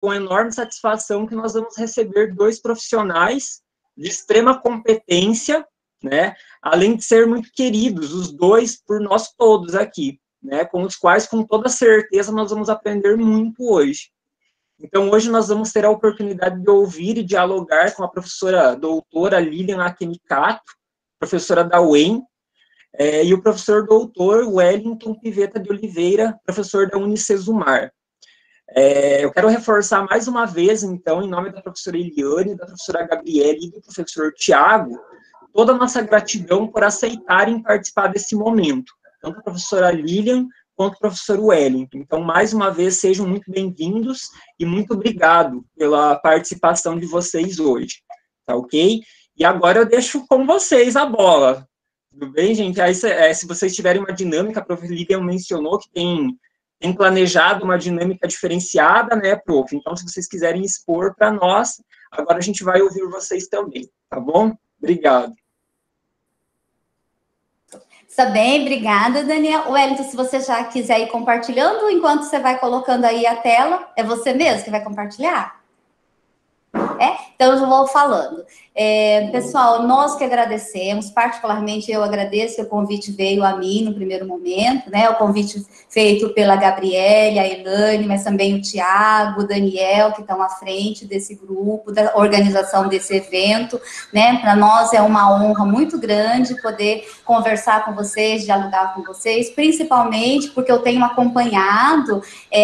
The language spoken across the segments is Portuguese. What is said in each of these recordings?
com enorme satisfação que nós vamos receber dois profissionais de extrema competência, né, além de ser muito queridos, os dois por nós todos aqui, né, com os quais, com toda certeza, nós vamos aprender muito hoje. Então, hoje nós vamos ter a oportunidade de ouvir e dialogar com a professora doutora Lilian Akemicato, professora da UEM, e o professor doutor Wellington Pivetta de Oliveira, professor da Unicesumar. Eu quero reforçar mais uma vez, então, em nome da professora Eliane, da professora Gabriele e do professor Tiago, toda a nossa gratidão por aceitarem participar desse momento, tanto a professora Lilian quanto o professor Wellington. Então, mais uma vez, sejam muito bem-vindos e muito obrigado pela participação de vocês hoje, tá ok? E agora eu deixo com vocês a bola, tudo bem, gente? Aí, se vocês tiverem uma dinâmica, a professora Lilian mencionou que tem planejado uma dinâmica diferenciada, né, prof? Então, se vocês quiserem expor para nós, agora a gente vai ouvir vocês também, tá bom? Obrigado. Está bem, obrigada, Daniel. Wellington, se você já quiser ir compartilhando, enquanto você vai colocando aí a tela, é você mesmo que vai compartilhar? Então, eu já vou falando. Pessoal, nós que agradecemos, particularmente eu agradeço que o convite veio a mim no primeiro momento, né? O convite feito pela Gabriele, a Elane, mas também o Tiago, o Daniel, que estão à frente desse grupo, da organização desse evento, né? Para nós é uma honra muito grande poder conversar com vocês, dialogar com vocês, principalmente porque eu tenho acompanhado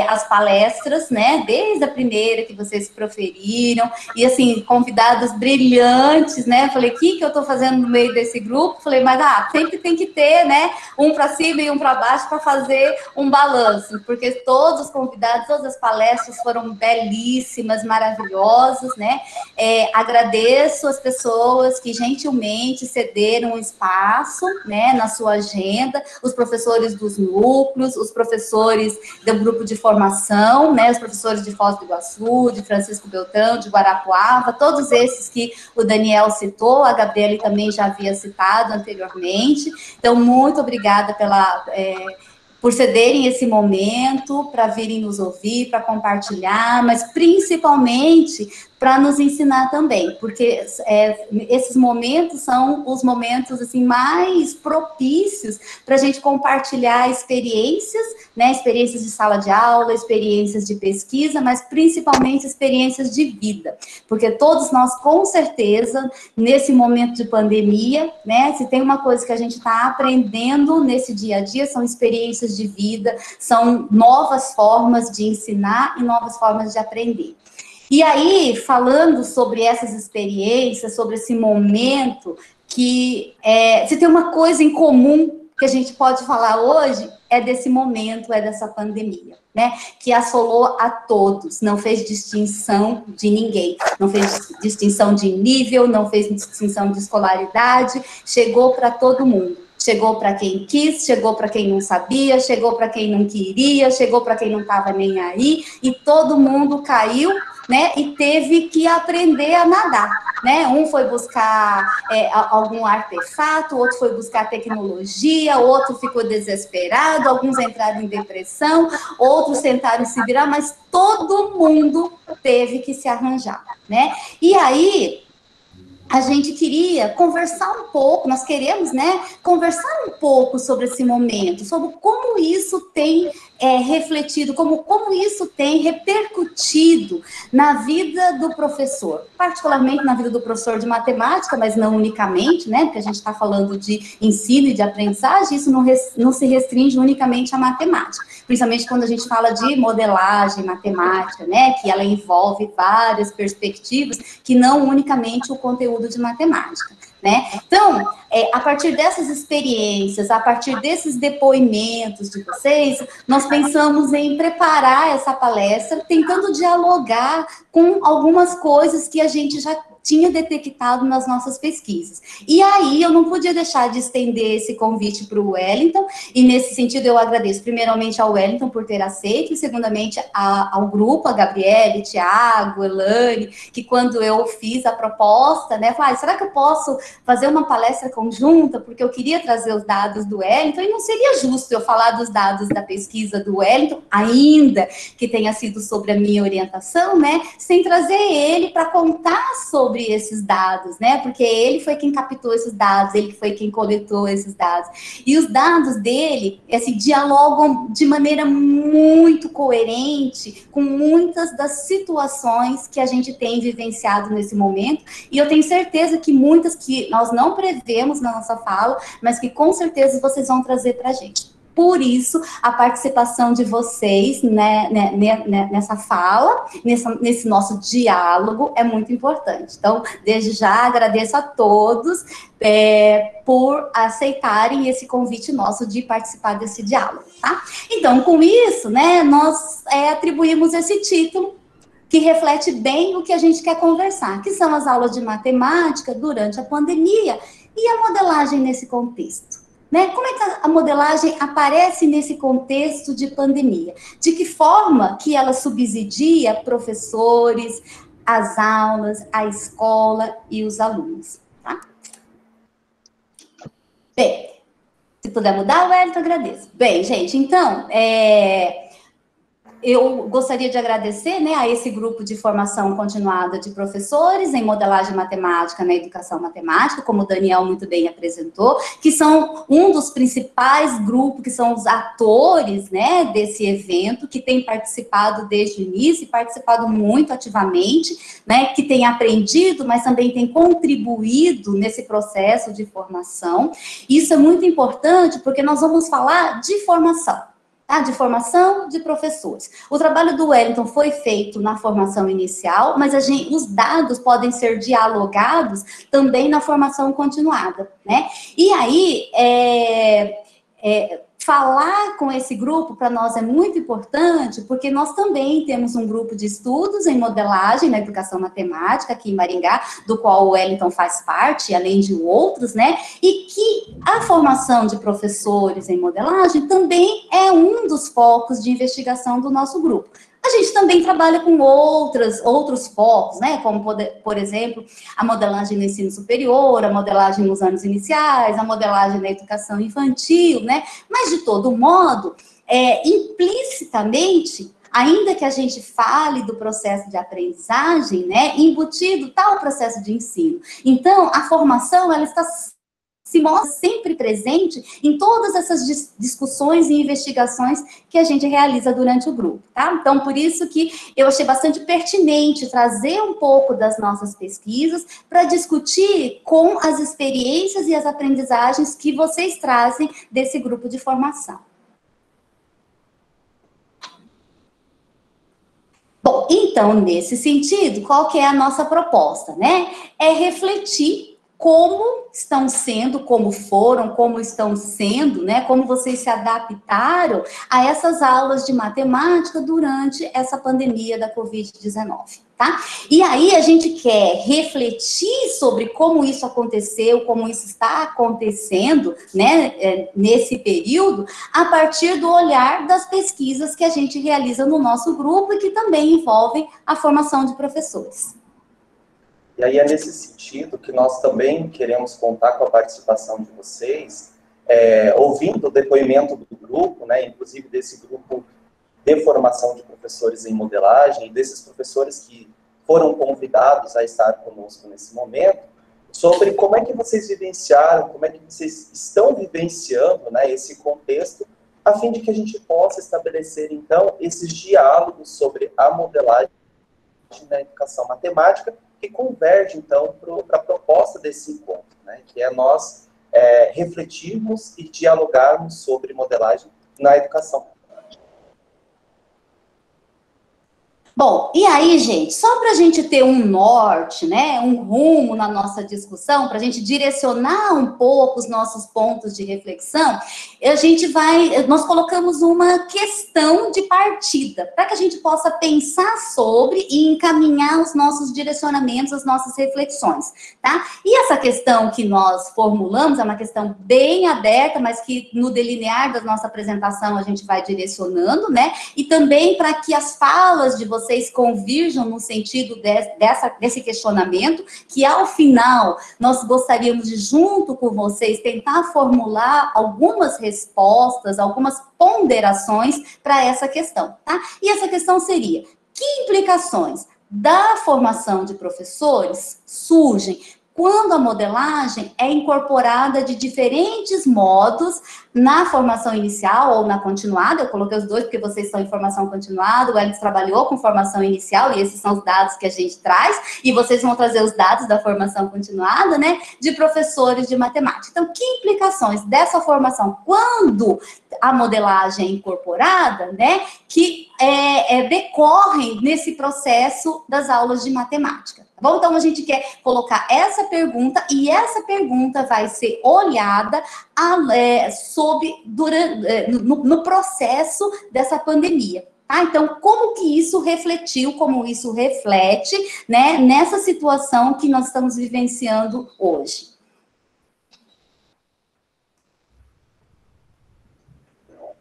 as palestras, né? Desde a primeira que vocês proferiram, e assim, convidados brilhantes, né? Falei, o que eu tô fazendo no meio desse grupo? Falei, mas sempre tem que ter, né? Um para cima e um para baixo para fazer um balanço, porque todos os convidados, todas as palestras foram belíssimas, maravilhosas, né? Agradeço as pessoas que gentilmente cederam um espaço, né, na sua agenda, os professores dos núcleos, os professores do grupo de formação, né, os professores de Foz do Iguaçu, de Francisco Beltrão, de Guarapuava, todos esses que o Daniel citou, a Gabriele também já havia citado anteriormente. Então, muito obrigada por cederem esse momento, para virem nos ouvir, para compartilhar, mas principalmente para nos ensinar também, porque esses momentos são os momentos assim mais propícios para a gente compartilhar experiências, né, experiências de sala de aula, experiências de pesquisa, mas principalmente experiências de vida, porque todos nós, com certeza, nesse momento de pandemia, né, se tem uma coisa que a gente está aprendendo nesse dia a dia, são experiências de vida, são novas formas de ensinar e novas formas de aprender. E aí, falando sobre essas experiências, sobre esse momento, que se tem uma coisa em comum que a gente pode falar hoje, é desse momento, é dessa pandemia, né? Que assolou a todos, não fez distinção de ninguém, não fez distinção de nível, não fez distinção de escolaridade, chegou para todo mundo. Chegou para quem quis, chegou para quem não sabia, chegou para quem não queria, chegou para quem não estava nem aí, e todo mundo caiu, né, e teve que aprender a nadar, né? Um foi buscar algum artefato, outro foi buscar tecnologia, outro ficou desesperado, alguns entraram em depressão, outros tentaram se virar, mas todo mundo teve que se arranjar, né? E aí a gente queria conversar um pouco, nós queremos, né, conversar um pouco sobre esse momento, sobre como isso tem refletido, como isso tem repercutido na vida do professor, particularmente na vida do professor de matemática, mas não unicamente, né, porque a gente está falando de ensino e de aprendizagem, isso não se restringe unicamente à matemática, principalmente quando a gente fala de modelagem matemática, né, que ela envolve várias perspectivas, que não unicamente o conteúdo de matemática, né? Então, a partir dessas experiências, a partir desses depoimentos de vocês, nós pensamos em preparar essa palestra, tentando dialogar com algumas coisas que a gente já tinha detectado nas nossas pesquisas. E aí eu não podia deixar de estender esse convite para o Wellington, e nesse sentido eu agradeço primeiramente ao Wellington por ter aceito, e segundamente ao grupo, a Gabriele, Tiago, Elane, que quando eu fiz a proposta, né, falei, será que eu posso fazer uma palestra conjunta, porque eu queria trazer os dados do Wellington, e não seria justo eu falar dos dados da pesquisa do Wellington, ainda que tenha sido sobre a minha orientação, né, sem trazer ele para contar sobre esses dados, né, porque ele foi quem captou esses dados, ele foi quem coletou esses dados, e os dados dele, assim, dialogam de maneira muito coerente com muitas das situações que a gente tem vivenciado nesse momento, e eu tenho certeza que muitas que nós não prevemos na nossa fala, mas que com certeza vocês vão trazer para a gente. Por isso, a participação de vocês, né, nessa fala, nesse nosso diálogo, é muito importante. Então, desde já, agradeço a todos por aceitarem esse convite nosso de participar desse diálogo, tá? Então, com isso, né, nós atribuímos esse título, que reflete bem o que a gente quer conversar, que são as aulas de matemática durante a pandemia e a modelagem nesse contexto. Né? Como é que a modelagem aparece nesse contexto de pandemia? De que forma que ela subsidia professores, as aulas, a escola e os alunos? Tá? Bem, se puder mudar, Wellington, agradeço. Bem, gente, então, eu gostaria de agradecer, né, a esse grupo de formação continuada de professores em modelagem matemática na educação matemática, como o Daniel muito bem apresentou, que são um dos principais grupos, que são os atores, né, desse evento, que tem participado desde o início e participado muito ativamente, né, que tem aprendido, mas também tem contribuído nesse processo de formação. Isso é muito importante porque nós vamos falar de formação. Tá? De formação de professores. O trabalho do Wellington foi feito na formação inicial, mas os dados podem ser dialogados também na formação continuada, né? E aí, falar com esse grupo para nós é muito importante, porque nós também temos um grupo de estudos em modelagem na educação matemática aqui em Maringá, do qual o Wellington faz parte, além de outros, né? E que a formação de professores em modelagem também é um dos focos de investigação do nosso grupo. A gente também trabalha com outros focos, né? Como, por exemplo, a modelagem no ensino superior, a modelagem nos anos iniciais, a modelagem na educação infantil, né? Mas, de todo modo, implicitamente, ainda que a gente fale do processo de aprendizagem, né? Embutido está o processo de ensino. Então, a formação, ela se mostra sempre presente em todas essas discussões e investigações que a gente realiza durante o grupo, tá? Então, por isso que eu achei bastante pertinente trazer um pouco das nossas pesquisas para discutir com as experiências e as aprendizagens que vocês trazem desse grupo de formação. Bom, então, nesse sentido, qual que é a nossa proposta, né? É refletir como estão sendo, como foram, como estão sendo, né? Como vocês se adaptaram a essas aulas de matemática durante essa pandemia da Covid-19, tá? E aí a gente quer refletir sobre como isso aconteceu, como isso está acontecendo, né? Nesse período, a partir do olhar das pesquisas que a gente realiza no nosso grupo e que também envolvem a formação de professores. E aí é nesse sentido que nós também queremos contar com a participação de vocês, ouvindo o depoimento do grupo, né, inclusive desse grupo de formação de professores em modelagem, desses professores que foram convidados a estar conosco nesse momento, sobre como é que vocês vivenciaram, como é que vocês estão vivenciando, né, esse contexto, a fim de que a gente possa estabelecer, então, esses diálogos sobre a modelagem na educação matemática, que converge, então, para a proposta desse encontro, né, que é nós refletirmos e dialogarmos sobre modelagem na educação. Bom, e aí, gente, só para a gente ter um norte, né, um rumo na nossa discussão, para a gente direcionar um pouco os nossos pontos de reflexão, nós colocamos uma questão de partida, para que a gente possa pensar sobre e encaminhar os nossos direcionamentos, as nossas reflexões, tá? E essa questão que nós formulamos é uma questão bem aberta, mas que no delinear da nossa apresentação a gente vai direcionando, né? E também para que as falas de vocês convirjam no sentido desse questionamento, que ao final nós gostaríamos de, junto com vocês, tentar formular algumas respostas, algumas ponderações para essa questão, tá? E essa questão seria: que implicações da formação de professores surgem quando a modelagem é incorporada de diferentes modos na formação inicial ou na continuada? Eu coloquei os dois porque vocês estão em formação continuada, o Elvis trabalhou com formação inicial, e esses são os dados que a gente traz, e vocês vão trazer os dados da formação continuada, né, de professores de matemática. Então, que implicações dessa formação, quando a modelagem é incorporada, né, que decorrem nesse processo das aulas de matemática? Bom, então a gente quer colocar essa pergunta, e essa pergunta vai ser olhada no processo dessa pandemia. Tá? Então, como que isso refletiu, como isso reflete, né, nessa situação que nós estamos vivenciando hoje?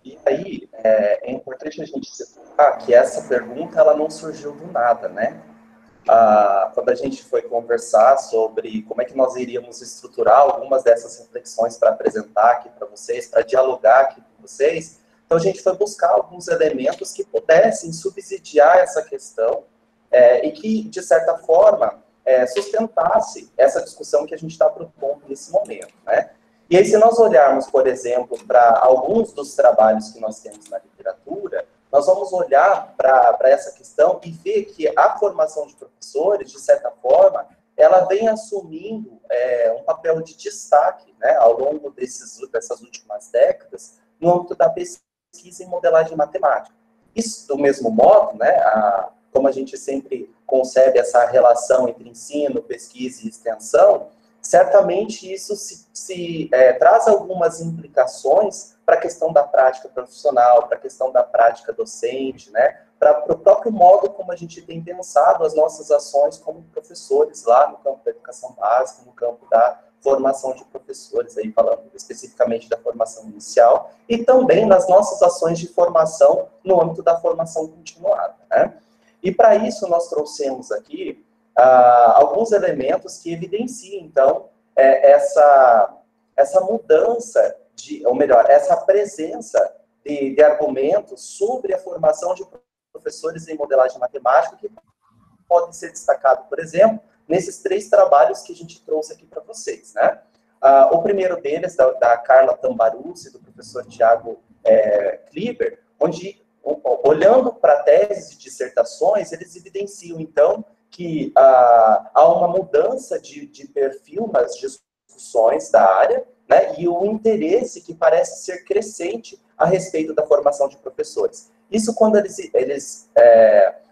E aí, é importante a gente citar que essa pergunta ela não surgiu do nada, né? Quando a gente foi conversar sobre como é que nós iríamos estruturar algumas dessas reflexões para apresentar aqui para vocês, para dialogar aqui com vocês, então a gente foi buscar alguns elementos que pudessem subsidiar essa questão e que, de certa forma, sustentasse essa discussão que a gente está propondo nesse momento, né? E aí, se nós olharmos, por exemplo, para alguns dos trabalhos que nós temos na literatura, nós vamos olhar para essa questão e ver que a formação de professores, de certa forma, ela vem assumindo um papel de destaque, né, ao longo dessas últimas décadas, no âmbito da pesquisa em modelagem matemática. Isso, do mesmo modo, né, como a gente sempre concebe essa relação entre ensino, pesquisa e extensão, certamente isso traz algumas implicações para a questão da prática profissional, para a questão da prática docente, né? Para o próprio modo como a gente tem pensado as nossas ações como professores lá no campo da educação básica, no campo da formação de professores, aí falando especificamente da formação inicial, e também nas nossas ações de formação no âmbito da formação continuada, né? E para isso nós trouxemos aqui alguns elementos que evidenciam, então, essa mudança, ou melhor, essa presença de argumentos sobre a formação de professores em modelagem matemática, que podem ser destacados, por exemplo, nesses 3 trabalhos que a gente trouxe aqui para vocês, né? O primeiro deles, da Carla Tambaruzzi, do professor Tiago Kliber, onde, olhando para teses e dissertações, eles evidenciam, então, que há uma mudança de perfil nas discussões da área, né, e o interesse que parece ser crescente a respeito da formação de professores. Isso quando eles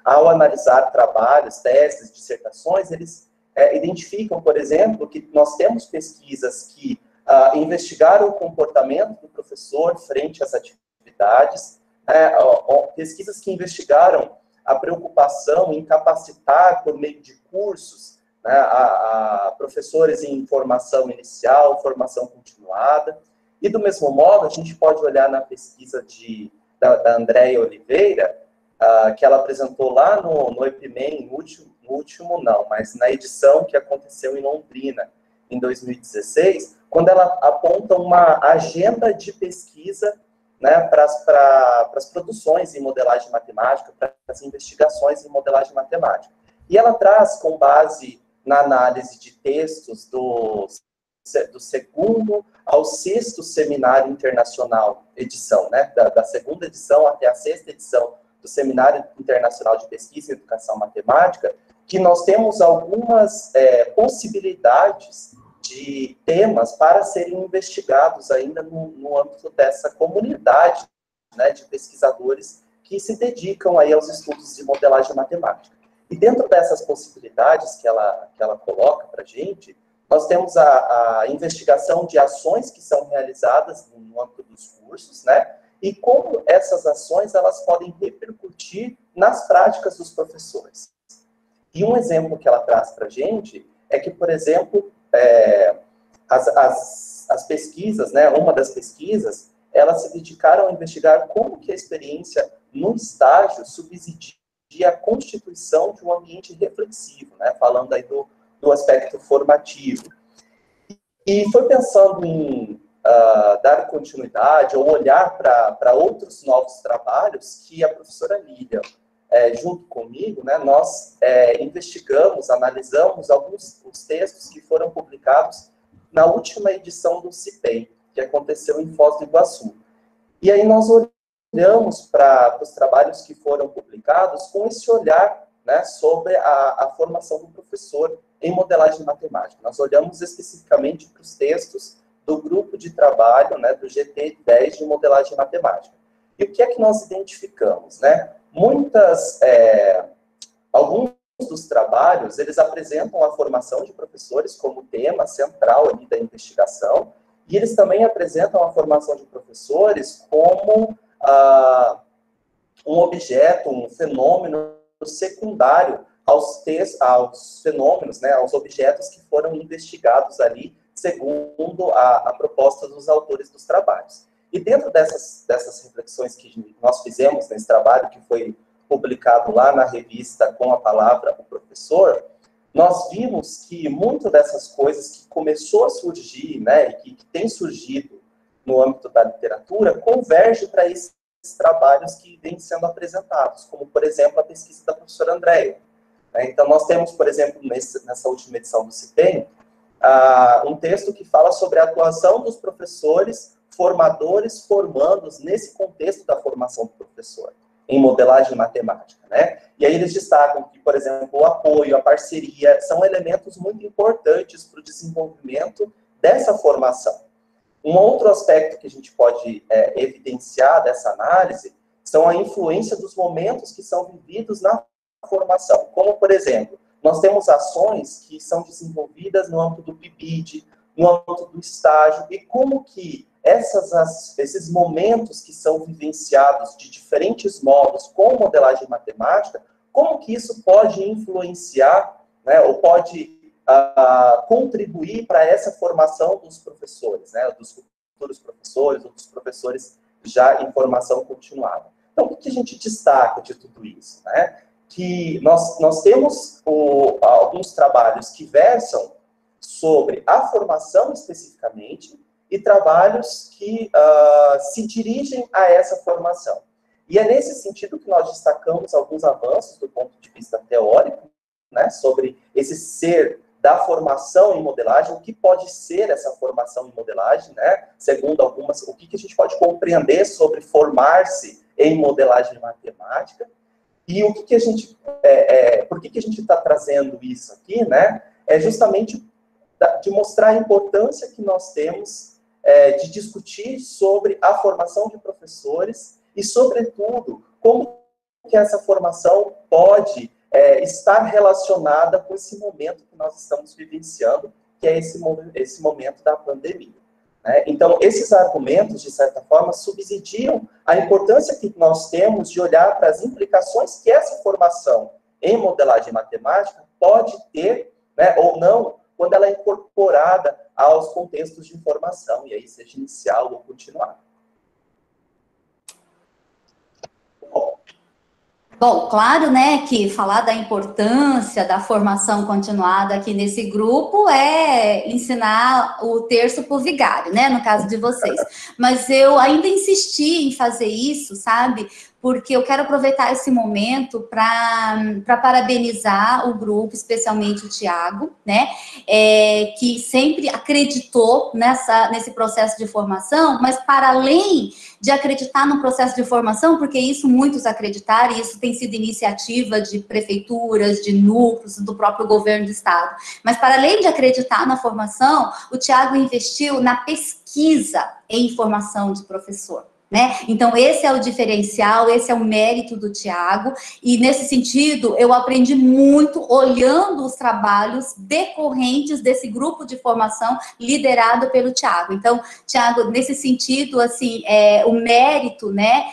ao analisar trabalhos, teses, dissertações, eles identificam, por exemplo, que nós temos pesquisas que investigaram o comportamento do professor frente às atividades, pesquisas que investigaram a preocupação em capacitar, por meio de cursos, né, a professores em formação inicial, formação continuada. E, do mesmo modo, a gente pode olhar na pesquisa da Andréia Oliveira, que ela apresentou lá no EPIMEM, mas na edição que aconteceu em Londrina, em 2016, quando ela aponta uma agenda de pesquisa, né, para as produções em modelagem matemática, para as investigações em modelagem matemática. E ela traz, com base na análise de textos do 2º ao 6º Seminário Internacional edição, né, da 2ª edição até a 6ª edição do Seminário Internacional de Pesquisa em Educação Matemática, que nós temos algumas possibilidades de temas para serem investigados ainda no âmbito dessa comunidade, né, de pesquisadores que se dedicam aí aos estudos de modelagem matemática. E dentro dessas possibilidades que ela coloca para a gente, nós temos a investigação de ações que são realizadas no âmbito dos cursos, né? E como essas ações elas podem repercutir nas práticas dos professores. E um exemplo que ela traz para a gente é que, por exemplo, as pesquisas, né? Uma das pesquisas, elas se dedicaram a investigar como que a experiência no estágio subsidia a constituição de um ambiente reflexivo, né? Falando aí do aspecto formativo. E foi pensando em dar continuidade ou olhar para outros novos trabalhos que a professora Lília, junto comigo, né, nós investigamos, analisamos alguns os textos que foram publicados na última edição do CIPEM, que aconteceu em Foz do Iguaçu. E aí nós olhamos para os trabalhos que foram publicados com esse olhar, né, sobre a formação do professor em modelagem matemática. Nós olhamos especificamente para os textos do grupo de trabalho, né, do GT10 de modelagem matemática. E o que é que nós identificamos, né? Alguns dos trabalhos, eles apresentam a formação de professores como tema central ali da investigação, e eles também apresentam a formação de professores como um objeto, um fenômeno secundário aos fenômenos, né, aos objetos que foram investigados ali, segundo a proposta dos autores dos trabalhos. E dentro dessas reflexões que nós fizemos nesse trabalho, que foi publicado lá na revista Com a Palavra, o Professor, nós vimos que muito dessas coisas que começou a surgir, né, e que tem surgido no âmbito da literatura, converge para esses trabalhos que vêm sendo apresentados, como, por exemplo, a pesquisa da professora Andréia. Então, nós temos, por exemplo, nessa última edição do CIPEM, um texto que fala sobre a atuação dos professores, formadores, formandos, nesse contexto da formação do professor, em modelagem matemática, né? E aí eles destacam que, por exemplo, o apoio, a parceria, são elementos muito importantes para o desenvolvimento dessa formação. Um outro aspecto que a gente pode evidenciar dessa análise são a influência dos momentos que são vividos na formação. Como, por exemplo, nós temos ações que são desenvolvidas no âmbito do PIBID, no âmbito do estágio, e como que esses momentos que são vivenciados de diferentes modos com modelagem matemática, como que isso pode influenciar, né, ou pode contribuir para essa formação dos professores, né, dos futuros professores, ou dos professores já em formação continuada. Então, o que a gente destaca de tudo isso, né? Que nós temos alguns trabalhos que versam sobre a formação especificamente e trabalhos que se dirigem a essa formação. E é nesse sentido que nós destacamos alguns avanços do ponto de vista teórico, né, sobre esse ser da formação em modelagem, o que pode ser essa formação em modelagem, né, segundo algumas, o que a gente pode compreender sobre formar-se em modelagem matemática, e o que a gente, por que a gente está trazendo isso aqui, né, é justamente de mostrar a importância que nós temos de discutir sobre a formação de professores e, sobretudo, como que essa formação pode estar relacionada com esse momento que nós estamos vivenciando, que é esse momento da pandemia. Né? Então, esses argumentos, de certa forma, subsidiam a importância que nós temos de olhar para as implicações que essa formação em modelagem matemática pode ter, né, ou não, quando ela é incorporada aos contextos de informação, e aí seja inicial ou continuado. Bom, claro, né, que falar da importância da formação continuada aqui nesse grupo é ensinar o terço para o vigário, né, no caso de vocês. Mas eu ainda insisti em fazer isso, sabe? Porque eu quero aproveitar esse momento para parabenizar o grupo, especialmente o Tiago, né, que sempre acreditou nesse processo de formação, mas para além de acreditar no processo de formação, porque isso muitos acreditaram, e isso tem sido iniciativa de prefeituras, de núcleos, do próprio governo do estado. Mas para além de acreditar na formação, o Tiago investiu na pesquisa em formação de professor. né? Então, esse é o diferencial, esse é o mérito do Thiago, e nesse sentido, eu aprendi muito olhando os trabalhos decorrentes desse grupo de formação liderado pelo Thiago. Então, Thiago, nesse sentido, assim, o mérito, né,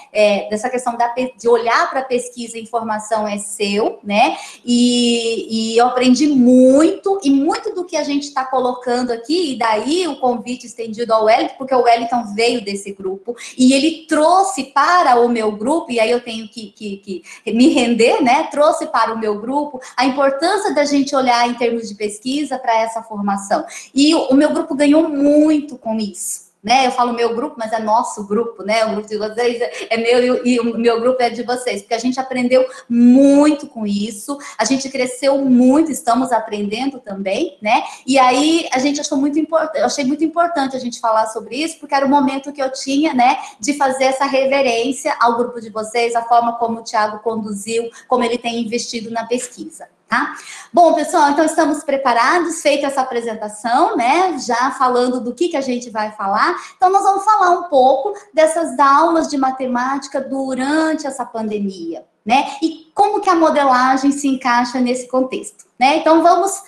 dessa questão de olhar para a pesquisa e informação é seu, né, e eu aprendi muito, e muito do que a gente está colocando aqui, e daí o convite estendido ao Wellington, porque o Wellington veio desse grupo, e ele trouxe para o meu grupo, e aí eu tenho que me render, né? Trouxe para o meu grupo a importância da gente olhar em termos de pesquisa para essa formação. E o meu grupo ganhou muito com isso, né? Eu falo meu grupo, mas é nosso grupo, né? O grupo de vocês é meu e o meu grupo é de vocês, porque a gente aprendeu muito com isso, a gente cresceu muito, estamos aprendendo também, né? E aí a gente achou muito importante, eu achei muito importante a gente falar sobre isso, porque era o momento que eu tinha, né, de fazer essa reverência ao grupo de vocês, a forma como o Thiago conduziu, como ele tem investido na pesquisa. Tá? Bom, pessoal, então estamos preparados, feita essa apresentação, né, já falando do que a gente vai falar, então nós vamos falar um pouco dessas aulas de matemática durante essa pandemia, né, e como que a modelagem se encaixa nesse contexto, né, então vamos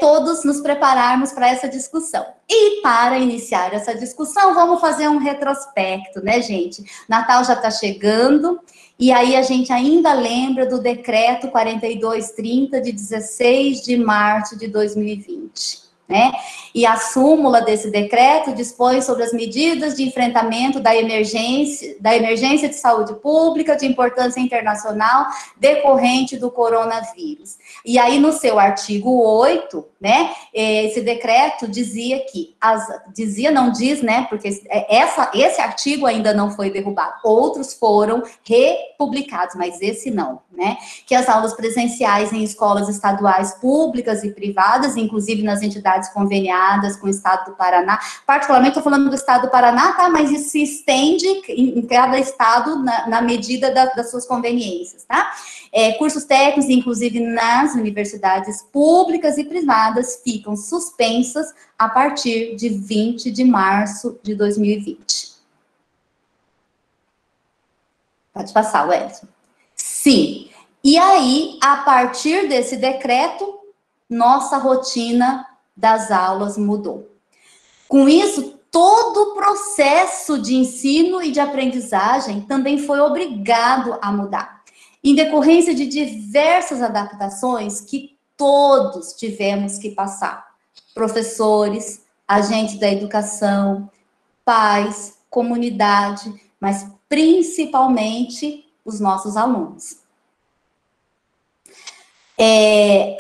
todos nos prepararmos para essa discussão. E para iniciar essa discussão, vamos fazer um retrospecto, né, gente, Natal já está chegando. E aí a gente ainda lembra do decreto 4230 de 16 de março de 2020, né? E a súmula desse decreto dispõe sobre as medidas de enfrentamento da emergência de saúde pública de importância internacional decorrente do coronavírus. E aí no seu artigo 8, né, esse decreto dizia que, não diz, né, porque esse artigo ainda não foi derrubado, outros foram republicados, mas esse não, né, que as aulas presenciais em escolas estaduais públicas e privadas, inclusive nas entidades conveniadas com o Estado do Paraná, particularmente estou falando do Estado do Paraná, tá, mas isso se estende em cada estado na medida das suas conveniências, tá? Cursos técnicos, inclusive nas universidades públicas e privadas, ficam suspensas a partir de 20 de março de 2020. Pode passar, Wellington. Sim. E aí, a partir desse decreto, nossa rotina das aulas mudou. Com isso, todo o processo de ensino e de aprendizagem também foi obrigado a mudar, em decorrência de diversas adaptações que todos tivemos que passar. Professores, agentes da educação, pais, comunidade, mas principalmente os nossos alunos.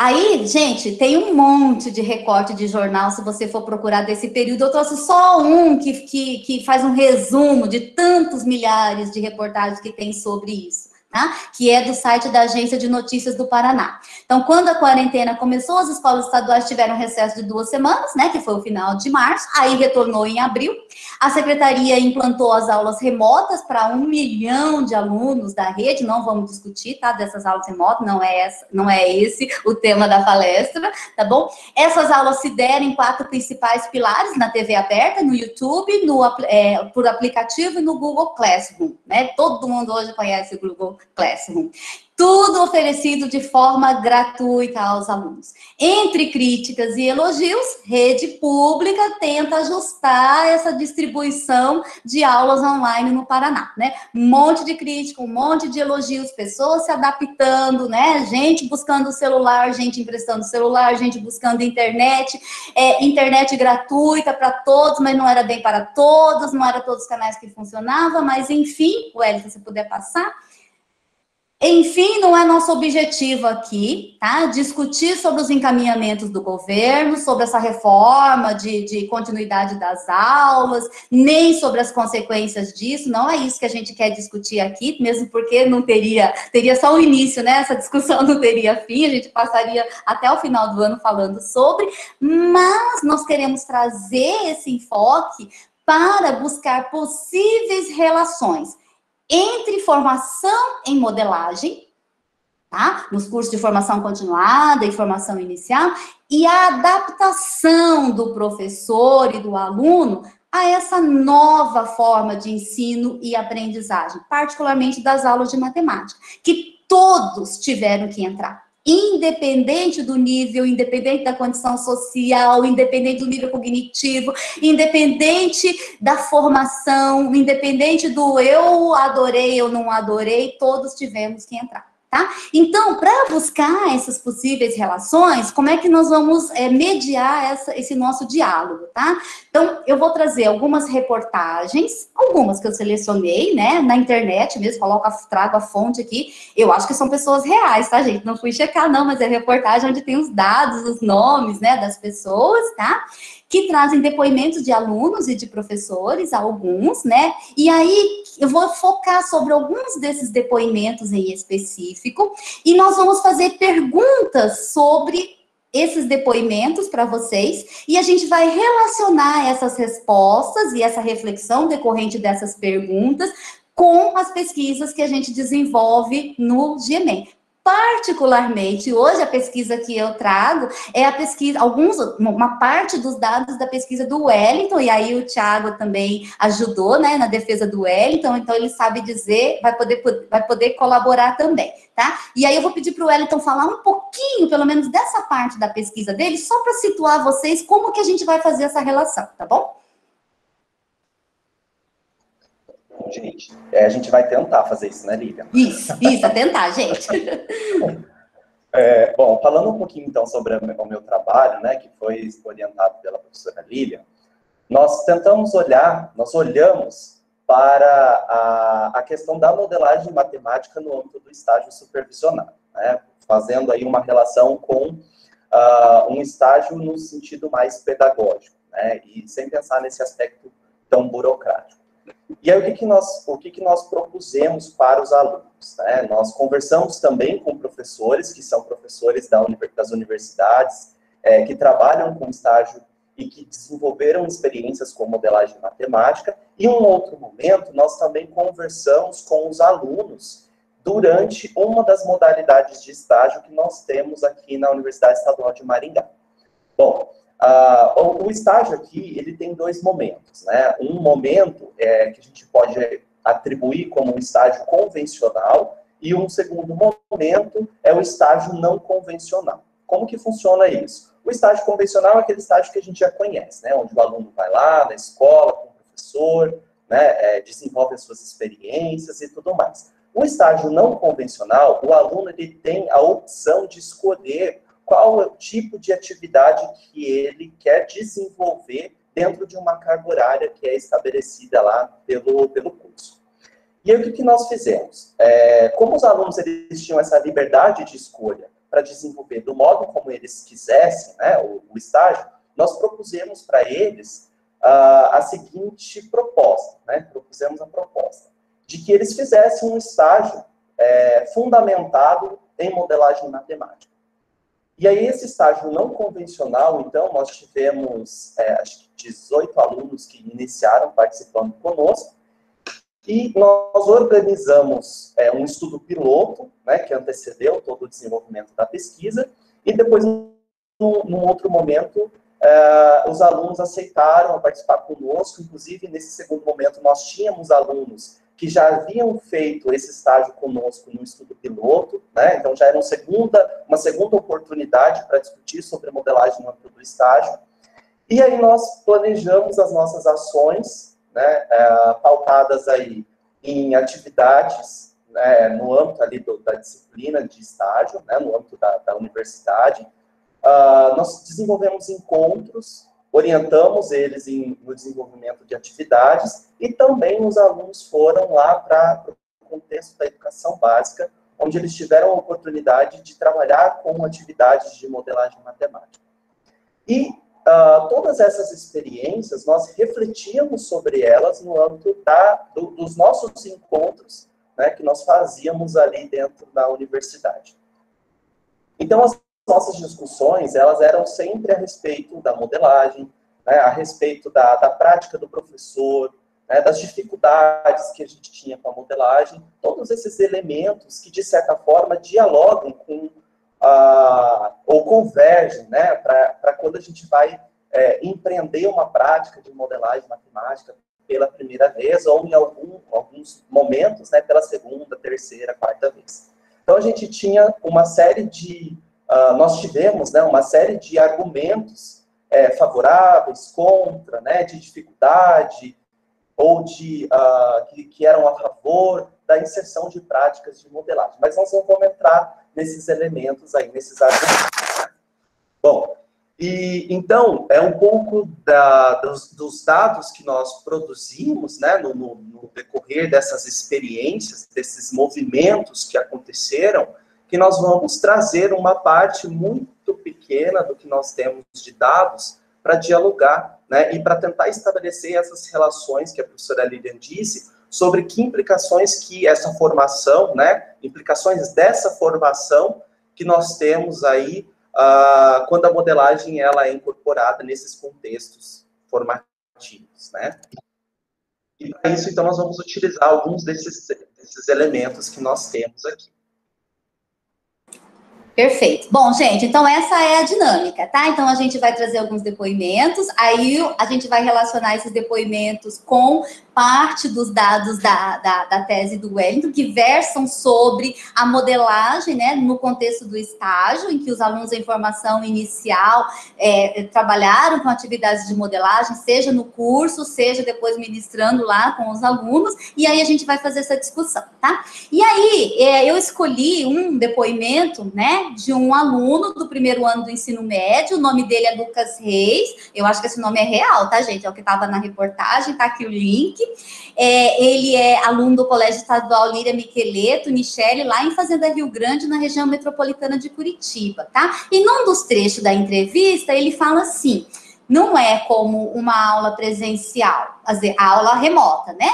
Aí, gente, tem um monte de recorte de jornal, se você for procurar desse período. Eu trouxe só um que faz um resumo de tantos milhares de reportagens que tem sobre isso. Tá? Que é do site da Agência de Notícias do Paraná. Então, quando a quarentena começou, as escolas estaduais tiveram um recesso de 2 semanas, né, que foi o final de março, aí retornou em abril. A secretaria implantou as aulas remotas para 1 milhão de alunos da rede, não vamos discutir, tá, dessas aulas remotas, não é esse o tema da palestra, tá bom? Essas aulas se deram em 4 principais pilares, na TV aberta, no YouTube, por aplicativo e no Google Classroom, né? Todo mundo hoje conhece o Google Classroom. Tudo oferecido de forma gratuita aos alunos. Entre críticas e elogios, rede pública tenta ajustar essa distribuição de aulas online no Paraná, né? Um monte de crítica, um monte de elogios, pessoas se adaptando, né? Gente buscando celular, gente emprestando celular, gente buscando internet, internet gratuita para todos, mas não era bem para todos, não era todos os canais que funcionavam, mas enfim, Wellington, se puder passar. Enfim, não é nosso objetivo aqui, tá? Discutir sobre os encaminhamentos do governo, sobre essa reforma de continuidade das aulas, nem sobre as consequências disso, não é isso que a gente quer discutir aqui, mesmo porque não teria só o início, né? Essa discussão não teria fim, a gente passaria até o final do ano falando sobre, mas nós queremos trazer esse enfoque para buscar possíveis relações entre formação em modelagem, tá? Nos cursos de formação continuada e formação inicial, e a adaptação do professor e do aluno a essa nova forma de ensino e aprendizagem, particularmente das aulas de matemática, que todos tiveram que entrar, independente do nível, independente da condição social, independente do nível cognitivo, independente da formação, independente do eu adorei, eu não adorei, todos tivemos que entrar. Tá? Então, para buscar essas possíveis relações, como é que nós vamos mediar esse nosso diálogo, tá? Então, eu vou trazer algumas reportagens, algumas que eu selecionei, né, na internet mesmo, trago a fonte aqui, eu acho que são pessoas reais, tá, gente? Não fui checar, não, mas é reportagem onde tem os dados, os nomes, né, das pessoas, tá? Que trazem depoimentos de alunos e de professores, alguns, né? E aí, eu vou focar sobre alguns desses depoimentos em específico, e nós vamos fazer perguntas sobre esses depoimentos para vocês, e a gente vai relacionar essas respostas e essa reflexão decorrente dessas perguntas com as pesquisas que a gente desenvolve no GEMEM. Particularmente, hoje a pesquisa que eu trago é a pesquisa, uma parte dos dados da pesquisa do Wellington, e aí o Thiago também ajudou, né, na defesa do Wellington, então ele sabe dizer, vai poder colaborar também, tá? E aí eu vou pedir para o Wellington falar um pouquinho, pelo menos dessa parte da pesquisa dele, só para situar vocês como que a gente vai fazer essa relação, tá bom? Gente, a gente vai tentar fazer isso, né, Lívia? Isso, é tentar, gente. Bom, falando um pouquinho, então, sobre o meu trabalho, né, que foi orientado pela professora Lívia, nós olhamos para a questão da modelagem matemática no âmbito do estágio supervisionado, né, fazendo aí uma relação com um estágio no sentido mais pedagógico, né, e sem pensar nesse aspecto tão burocrático. E aí, o que nós propusemos para os alunos? Né? Nós conversamos também com professores, que são professores das universidades, que trabalham com estágio e que desenvolveram experiências com modelagem matemática. E, em um outro momento, nós também conversamos com os alunos durante uma das modalidades de estágio que nós temos aqui na Universidade Estadual de Maringá. Bom, o estágio aqui, ele tem dois momentos, né? Um momento que a gente pode atribuir como um estágio convencional e um segundo momento é o estágio não convencional. Como que funciona isso? O estágio convencional é aquele estágio que a gente já conhece, né? Onde o aluno vai lá na escola com o professor, né? Desenvolve as suas experiências e tudo mais. O estágio não convencional, o aluno ele tem a opção de escolher qual é o tipo de atividade que ele quer desenvolver dentro de uma carga horária que é estabelecida lá pelo curso. E aí, o que nós fizemos? Como os alunos eles tinham essa liberdade de escolha para desenvolver do modo como eles quisessem, né, o estágio, nós propusemos para eles a seguinte proposta, né? Propusemos a proposta de que eles fizessem um estágio fundamentado em modelagem matemática. E aí, esse estágio não convencional, então, nós tivemos, acho que 18 alunos que iniciaram participando conosco, e nós organizamos um estudo piloto, né, que antecedeu todo o desenvolvimento da pesquisa, e depois, num outro momento, os alunos aceitaram participar conosco, inclusive, nesse segundo momento, nós tínhamos alunos que já haviam feito esse estágio conosco no estudo piloto, né? Então já era uma segunda oportunidade para discutir sobre modelagem no âmbito do estágio. E aí nós planejamos as nossas ações, né, pautadas aí em atividades, né, no âmbito ali da disciplina de estágio, né, no âmbito da universidade. Nós desenvolvemos encontros, orientamos eles no desenvolvimento de atividades e também os alunos foram lá para o contexto da educação básica, onde eles tiveram a oportunidade de trabalhar com atividades de modelagem matemática. E todas essas experiências, nós refletíamos sobre elas no âmbito dos nossos encontros, né, que nós fazíamos ali dentro da universidade. Então, as nossas discussões, elas eram sempre a respeito da modelagem, né, a respeito da prática do professor, né, das dificuldades que a gente tinha com a modelagem, todos esses elementos que, de certa forma, dialogam com, ou convergem, né, para quando a gente vai empreender uma prática de modelagem matemática pela primeira vez, ou em alguns momentos, né, pela segunda, terceira, quarta vez. Então, a gente tinha uma série de... nós tivemos, né, uma série de argumentos favoráveis, contra, né, de dificuldade, ou que eram a favor da inserção de práticas de modelagem. Mas nós não vamos entrar nesses elementos aí, nesses argumentos. Bom, então, é um pouco dos dados que nós produzimos, né, no decorrer dessas experiências, desses movimentos que aconteceram, que nós vamos trazer uma parte muito pequena do que nós temos de dados para dialogar, né, e para tentar estabelecer essas relações que a professora Lilian disse, sobre que implicações que essa formação, né, implicações dessa formação que nós temos aí, quando a modelagem ela é incorporada nesses contextos formativos, né? E para isso, então, nós vamos utilizar alguns desses elementos que nós temos aqui. Perfeito. Bom, gente, então essa é a dinâmica, tá? Então a gente vai trazer alguns depoimentos, aí a gente vai relacionar esses depoimentos com parte dos dados da tese do Wellington, que versam sobre a modelagem, né, no contexto do estágio, em que os alunos em formação inicial trabalharam com atividades de modelagem, seja no curso, seja depois ministrando lá com os alunos, e aí a gente vai fazer essa discussão, tá? E aí, eu escolhi um depoimento, né, de um aluno do primeiro ano do ensino médio, o nome dele é Lucas Reis, eu acho que esse nome é real, tá, gente? É o que estava na reportagem, tá aqui o link. Ele é aluno do Colégio Estadual Líria Miqueleto, Michele, lá em Fazenda Rio Grande, na região metropolitana de Curitiba, tá? E num dos trechos da entrevista, ele fala assim, não é como uma aula presencial, quer dizer, a aula remota, né?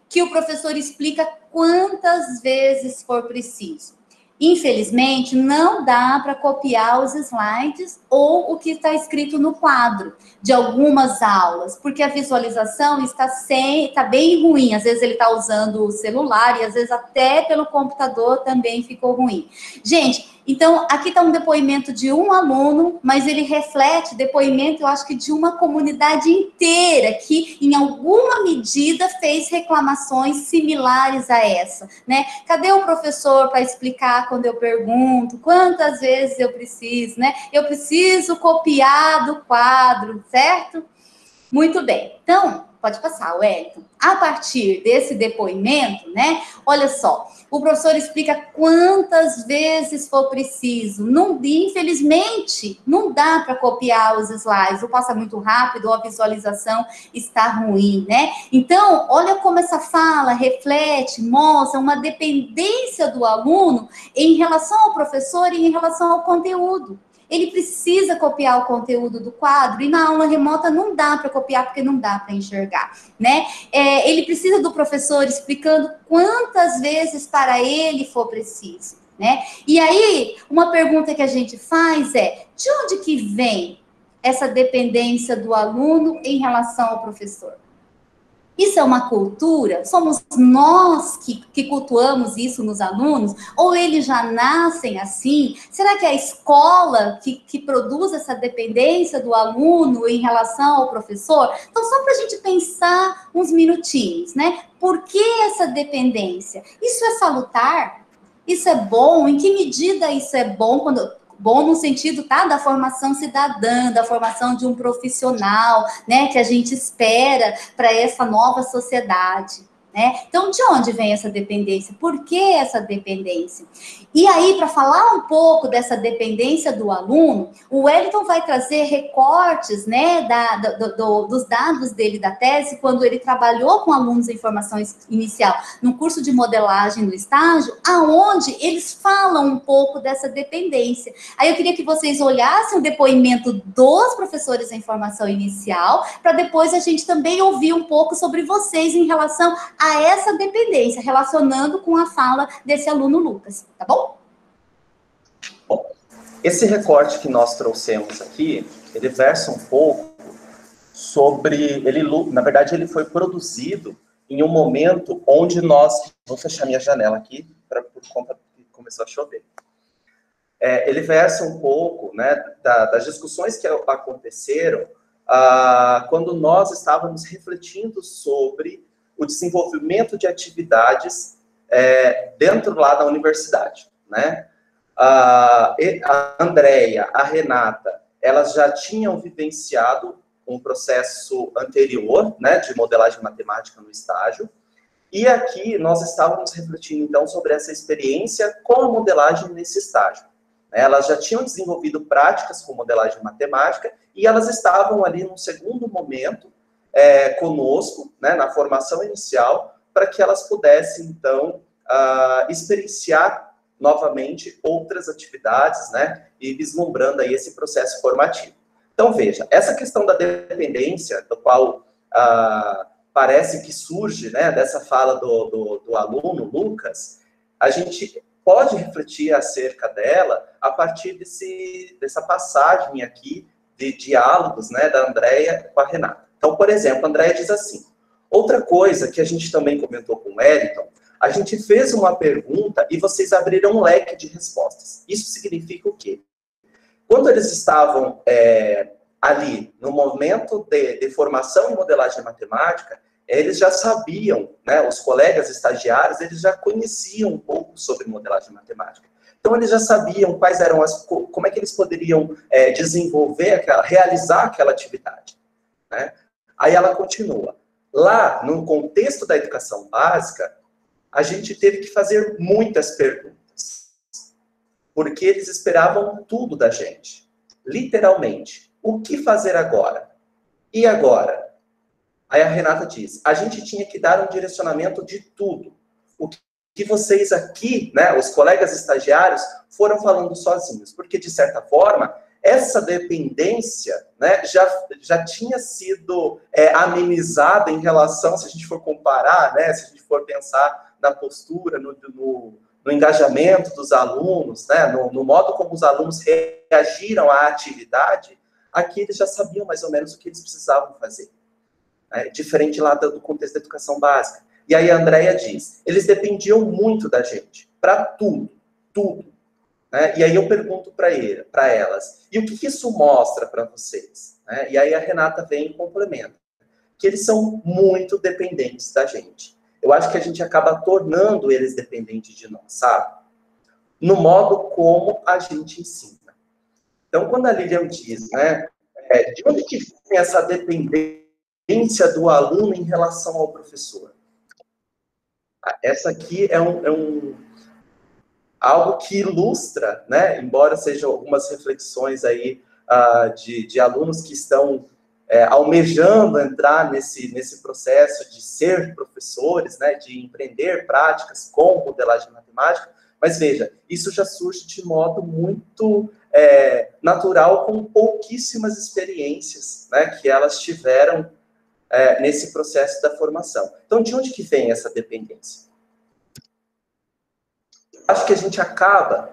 Que o professor explica quantas vezes for preciso. Infelizmente, não dá para copiar os slides ou o que está escrito no quadro de algumas aulas, porque a visualização está bem ruim. Às vezes ele está usando o celular e às vezes até pelo computador também ficou ruim. Gente, então aqui está um depoimento de um aluno, mas ele reflete depoimento, eu acho que de uma comunidade inteira que, em alguma medida, fez reclamações similares a essa, né? Cadê o professor para explicar quando eu pergunto quantas vezes eu preciso, né? Eu preciso copiar do quadro, certo? Muito bem. Então, pode passar, Wellington. A partir desse depoimento, né? Olha só, o professor explica quantas vezes for preciso. Infelizmente, não dá para copiar os slides. Ou passa muito rápido, ou a visualização está ruim, né? Então, olha como essa fala reflete, mostra uma dependência do aluno em relação ao professor e em relação ao conteúdo. Ele precisa copiar o conteúdo do quadro e na aula remota não dá para copiar porque não dá para enxergar, né? Ele precisa do professor explicando quantas vezes para ele for preciso, né? E aí, uma pergunta que a gente faz é, de onde que vem essa dependência do aluno em relação ao professor? Isso é uma cultura? Somos nós que cultuamos isso nos alunos? Ou eles já nascem assim? Será que é a escola que produz essa dependência do aluno em relação ao professor? Então, só para a gente pensar uns minutinhos, né? Por que essa dependência? Isso é salutar? Isso é bom? Em que medida isso é bom bom no sentido, tá, da formação cidadã, da formação de um profissional, né, que a gente espera para essa nova sociedade, né? Então, de onde vem essa dependência? Por que essa dependência? E aí, para falar um pouco dessa dependência do aluno, o Wellington vai trazer recortes, né, dos dados dele da tese, quando ele trabalhou com alunos em formação inicial, no curso de modelagem no estágio, aonde eles falam um pouco dessa dependência. Aí eu queria que vocês olhassem o depoimento dos professores em formação inicial, para depois a gente também ouvir um pouco sobre vocês em relação a essa dependência, relacionando com a fala desse aluno Lucas, tá bom? Bom, esse recorte que nós trouxemos aqui, ele versa um pouco sobre, na verdade, ele foi produzido em um momento onde nós, vou fechar minha janela aqui, por conta que começou a chover. Ele versa um pouco, né, das discussões que aconteceram quando nós estávamos refletindo sobre o desenvolvimento de atividades dentro lá da universidade, né? A Andréia, a Renata, elas já tinham vivenciado um processo anterior, né, de modelagem matemática no estágio, e aqui nós estávamos refletindo, então, sobre essa experiência com a modelagem nesse estágio. Elas já tinham desenvolvido práticas com modelagem matemática e elas estavam ali num segundo momento conosco, né, na formação inicial, para que elas pudessem, então, experienciar novamente outras atividades, né, e vislumbrando aí esse processo formativo. Então, veja, essa questão da dependência, do qual parece que surge, né, dessa fala do aluno, Lucas, a gente pode refletir acerca dela a partir dessa passagem aqui de diálogos, né, da Andréia com a Renata. Então, por exemplo, a Andréia diz assim, outra coisa que a gente também comentou com o Wellington, a gente fez uma pergunta e vocês abriram um leque de respostas. Isso significa o quê? Quando eles estavam ali, no momento de formação em modelagem matemática, eles já sabiam, né, os colegas estagiários, eles já conheciam um pouco sobre modelagem matemática. Então, eles já sabiam quais eram como é que eles poderiam desenvolver, realizar aquela atividade, né? Aí ela continua. Lá, no contexto da educação básica, a gente teve que fazer muitas perguntas, porque eles esperavam tudo da gente, literalmente. O que fazer agora? E agora? Aí a Renata diz, a gente tinha que dar um direcionamento de tudo. O que vocês aqui, né, os colegas estagiários, foram falando sozinhos, porque, de certa forma, essa dependência, né, já tinha sido amenizada em relação, se a gente for comparar, né, se a gente for pensar na postura, no engajamento dos alunos, né, no modo como os alunos reagiram à atividade, aqui eles já sabiam mais ou menos o que eles precisavam fazer. Diferente lá do contexto da educação básica. E aí a Andréia diz, eles dependiam muito da gente, para tudo, tudo. E aí eu pergunto para elas, e o que isso mostra para vocês? E aí a Renata vem e complementa, que eles são muito dependentes da gente. Eu acho que a gente acaba tornando eles dependentes de nós, sabe? No modo como a gente ensina. Então, quando a Lilian diz, né, de onde que vem essa dependência do aluno em relação ao professor? Essa aqui é algo que ilustra, né, embora sejam algumas reflexões aí de alunos que estão almejando entrar nesse processo de ser professores, né, de empreender práticas com modelagem matemática, mas veja, isso já surge de modo muito natural, com pouquíssimas experiências, né, que elas tiveram nesse processo da formação. Então, de onde que vem essa dependência? Acho que a gente acaba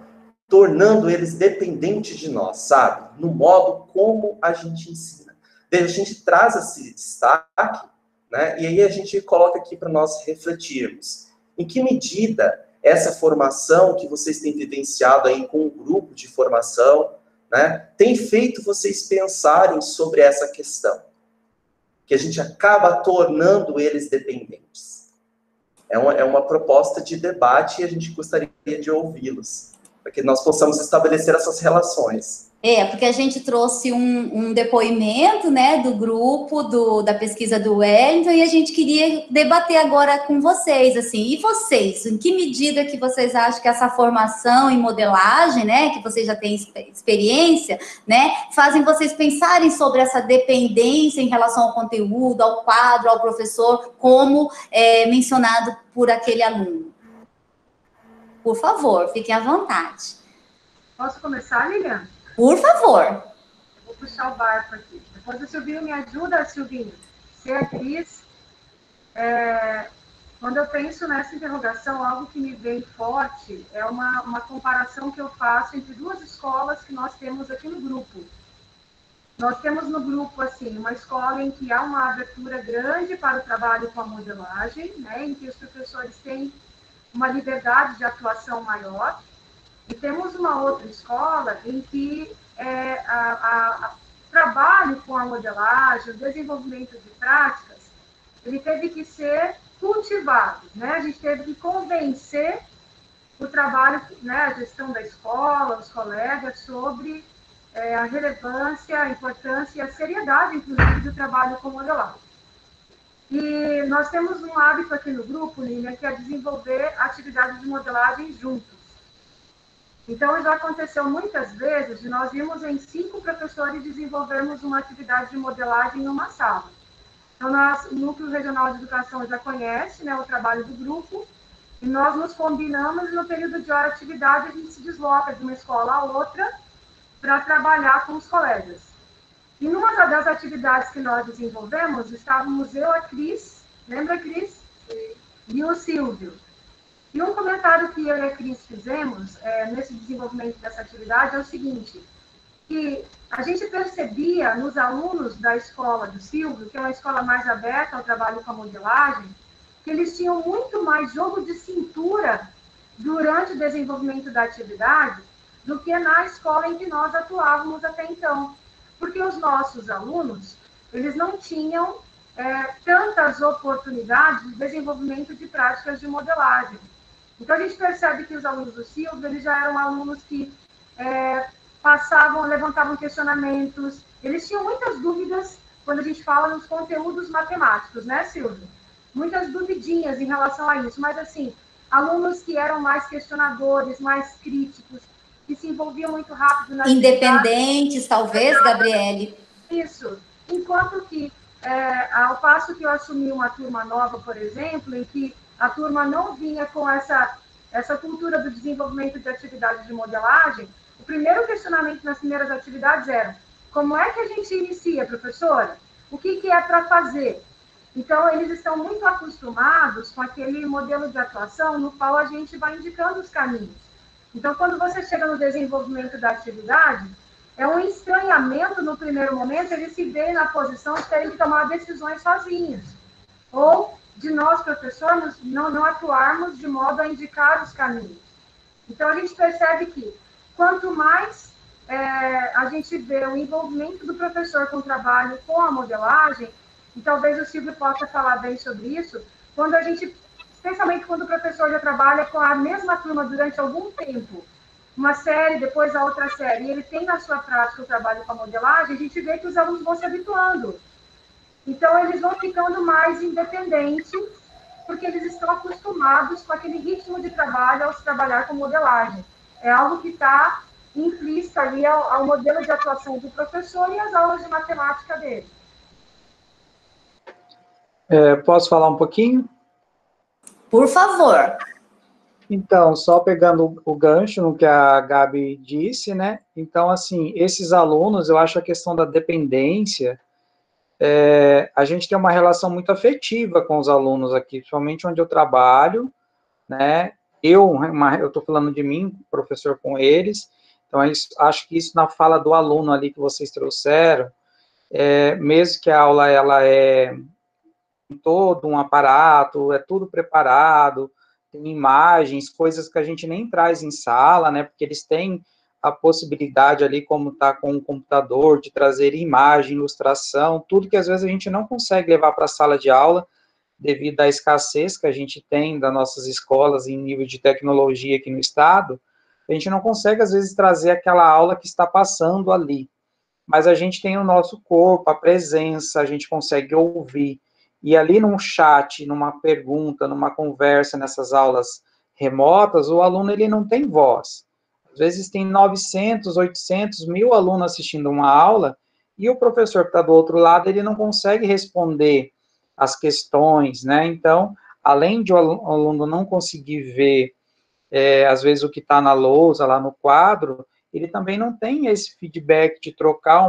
tornando eles dependentes de nós, sabe? No modo como a gente ensina. A gente traz esse destaque, né? E aí a gente coloca aqui para nós refletirmos. Em que medida essa formação que vocês têm vivenciado aí com um grupo de formação, né, tem feito vocês pensarem sobre essa questão? Que a gente acaba tornando eles dependentes. É uma proposta de debate e a gente gostaria de ouvi-los, para que nós possamos estabelecer essas relações. Porque a gente trouxe um depoimento, né, do grupo, da pesquisa do Wellington, e a gente queria debater agora com vocês, assim, e vocês, em que medida que vocês acham que essa formação em modelagem, né, que vocês já têm experiência, né, fazem vocês pensarem sobre essa dependência em relação ao conteúdo, ao quadro, ao professor, como mencionado por aquele aluno? Por favor, fiquem à vontade. Posso começar, Lilian? Por favor. Vou puxar o barco aqui. Depois o Silvinho me ajuda, Silvinho. Ser atriz, quando eu penso nessa interrogação, algo que me vem forte é uma comparação que eu faço entre duas escolas que nós temos aqui no grupo. Nós temos no grupo, assim, uma escola em que há uma abertura grande para o trabalho com a modelagem, né, em que os professores têm uma liberdade de atuação maior. E temos uma outra escola em que o trabalho trabalho com a modelagem, o desenvolvimento de práticas, ele teve que ser cultivado, né? A gente teve que convencer o trabalho, né, a gestão da escola, os colegas, sobre a relevância, a importância e a seriedade, inclusive, do trabalho com modelagem. E nós temos um hábito aqui no grupo, Lília, que é desenvolver atividades de modelagem juntos. Então, já aconteceu muitas vezes de nós irmos em 5 professores desenvolvermos uma atividade de modelagem numa sala. Então, o Núcleo Regional de Educação já conhece, né, o trabalho do grupo, e nós nos combinamos e no período de hora de atividade a gente se desloca de uma escola a outra para trabalhar com os colegas. E numa das atividades que nós desenvolvemos, estávamos eu, a Cris, lembra, Cris? Sim. E o Silvio. E um comentário que eu e a Cris fizemos nesse desenvolvimento dessa atividade é o seguinte, que a gente percebia nos alunos da escola do Silvio, que é uma escola mais aberta ao trabalho com a modelagem, que eles tinham muito mais jogo de cintura durante o desenvolvimento da atividade do que na escola em que nós atuávamos até então. Porque os nossos alunos, eles não tinham tantas oportunidades de desenvolvimento de práticas de modelagem. Então, a gente percebe que os alunos do Silvio, eles já eram alunos que levantavam questionamentos, eles tinham muitas dúvidas quando a gente fala nos conteúdos matemáticos, né, Silvio? Muitas duvidinhas em relação a isso, mas, assim, alunos que eram mais questionadores, mais críticos, que se envolviam muito rápido na independentes, talvez, Gabriele? Isso. Enquanto que, ao passo que eu assumi uma turma nova, por exemplo, em que a turma não vinha com essa cultura do desenvolvimento de atividades de modelagem, o primeiro questionamento nas primeiras atividades era: como é que a gente inicia, professora? O que é para fazer? Então, eles estão muito acostumados com aquele modelo de atuação no qual a gente vai indicando os caminhos. Então, quando você chega no desenvolvimento da atividade, é um estranhamento no primeiro momento, eles se veem na posição de terem que tomar decisões sozinhos. Ou de nós, professores, não atuarmos de modo a indicar os caminhos. Então, a gente percebe que quanto mais a gente vê o envolvimento do professor com o trabalho, com a modelagem, e talvez o Silvio possa falar bem sobre isso, quando a gente, especialmente quando o professor já trabalha com a mesma turma durante algum tempo, uma série, depois a outra série, e ele tem na sua prática o trabalho com a modelagem, a gente vê que os alunos vão se habituando. Então, eles vão ficando mais independentes, porque eles estão acostumados com aquele ritmo de trabalho ao se trabalhar com modelagem. É algo que está implícito ali ao modelo de atuação do professor e às aulas de matemática dele. Posso falar um pouquinho? Por favor. Então, só pegando o gancho no que a Gabi disse, né? Então, assim, esses alunos, eu acho a questão da dependência, a gente tem uma relação muito afetiva com os alunos aqui, principalmente onde eu trabalho, né? Eu estou falando de mim, professor com eles, então acho que isso na fala do aluno ali que vocês trouxeram, mesmo que a aula ela é todo um aparato, é tudo preparado, tem imagens, coisas que a gente nem traz em sala, né, porque eles têm a possibilidade ali, como está com o computador, de trazer imagem, ilustração, tudo que às vezes a gente não consegue levar para a sala de aula, devido à escassez que a gente tem das nossas escolas em nível de tecnologia aqui no estado, a gente não consegue, às vezes, trazer aquela aula que está passando ali, mas a gente tem o nosso corpo, a presença, a gente consegue ouvir, e ali num chat, numa pergunta, numa conversa, nessas aulas remotas, o aluno, ele não tem voz. Às vezes tem 900, 800, 1000 alunos assistindo uma aula, e o professor que está do outro lado, ele não consegue responder as questões, né? Então, além de o aluno não conseguir ver, às vezes, o que está na lousa, lá no quadro, ele também não tem esse feedback de trocar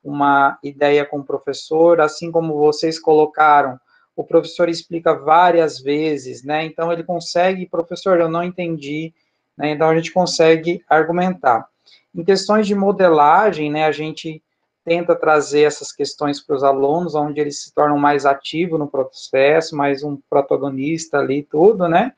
uma ideia com o professor, assim como vocês colocaram, o professor explica várias vezes, né? Então, ele consegue, professor, eu não entendi, né? Então, a gente consegue argumentar. Em questões de modelagem, né, a gente tenta trazer essas questões para os alunos, onde eles se tornam mais ativos no processo, mais um protagonista ali, tudo, né?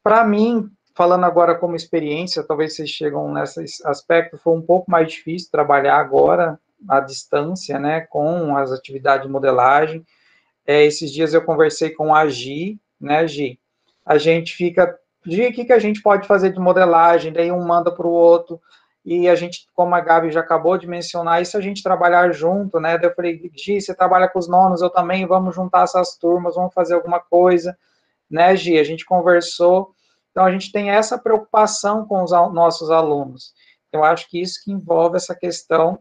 Para mim, falando agora como experiência, talvez vocês chegam nesse aspecto, foi um pouco mais difícil trabalhar agora, à distância, né, com as atividades de modelagem. Esses dias eu conversei com a Gi, né, Gi? A gente fica, Gi, o que a gente pode fazer de modelagem? Daí um manda para o outro, e a gente, como a Gabi já acabou de mencionar, isso a gente trabalhar junto, né? Daí eu falei, Gi, você trabalha com os nonos, eu também, vamos juntar essas turmas, vamos fazer alguma coisa, né, Gi? A gente conversou, então a gente tem essa preocupação com os nossos alunos. Eu acho que isso que envolve essa questão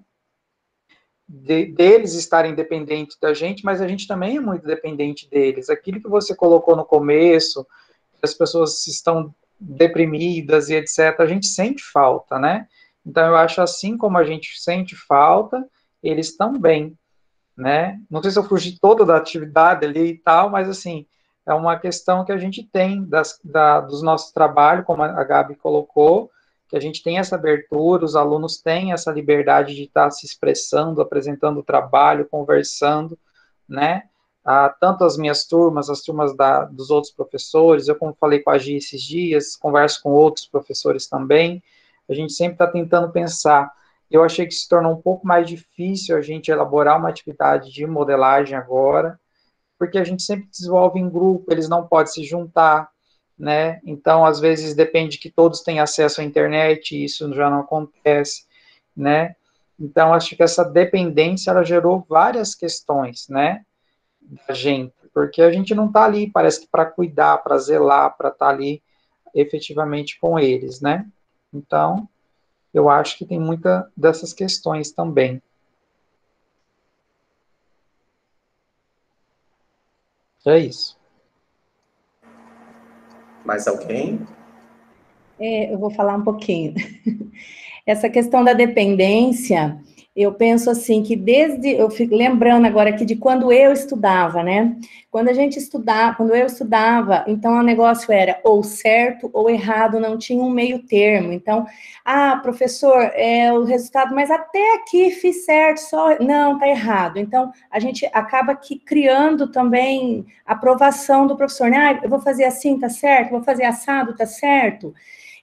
deles estarem dependentes da gente, mas a gente também é muito dependente deles. Aquilo que você colocou no começo, que as pessoas estão deprimidas e etc., a gente sente falta, né? Então, eu acho assim como a gente sente falta, eles também, né? Não sei se eu fugi toda da atividade ali e tal, mas, assim, é uma questão que a gente tem dos nossos trabalhos, como a Gabi colocou, que a gente tem essa abertura, os alunos têm essa liberdade de estar se expressando, apresentando o trabalho, conversando, né? Tanto as minhas turmas, as turmas dos outros professores, eu, como falei com a Gi esses dias, converso com outros professores também, a gente sempre está tentando pensar. Eu achei que se tornou um pouco mais difícil a gente elaborar uma atividade de modelagem agora, porque a gente sempre desenvolve em grupo, eles não podem se juntar, né? Então, às vezes, depende que todos tenham acesso à internet, e isso já não acontece, né? Então, acho que essa dependência, ela gerou várias questões, né, da gente, porque a gente não está ali, parece que para cuidar, para zelar, para estar ali efetivamente com eles, né? Então, eu acho que tem muita dessas questões também. É isso. Mais alguém? Eu vou falar um pouquinho. Essa questão da dependência, eu penso assim, que eu fico lembrando agora aqui de quando eu estudava, né? Quando eu estudava, então o negócio era ou certo ou errado, não tinha um meio termo. Então, professor, o resultado, mas até aqui fiz certo, não, tá errado. Então, a gente acaba criando também a aprovação do professor, né? Eu vou fazer assim, tá certo? Vou fazer assado, tá certo?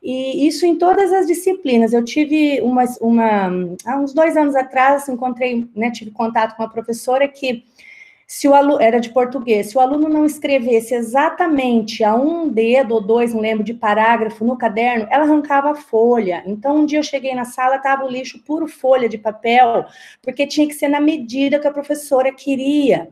E isso em todas as disciplinas. Eu tive há uns 2 anos atrás, tive contato com uma professora que, se o aluno, era de português, se o aluno não escrevesse exatamente a um dedo ou 2, não lembro, de parágrafo no caderno, ela arrancava a folha. Então, um dia eu cheguei na sala, estava o lixo puro folha de papel, porque tinha que ser na medida que a professora queria,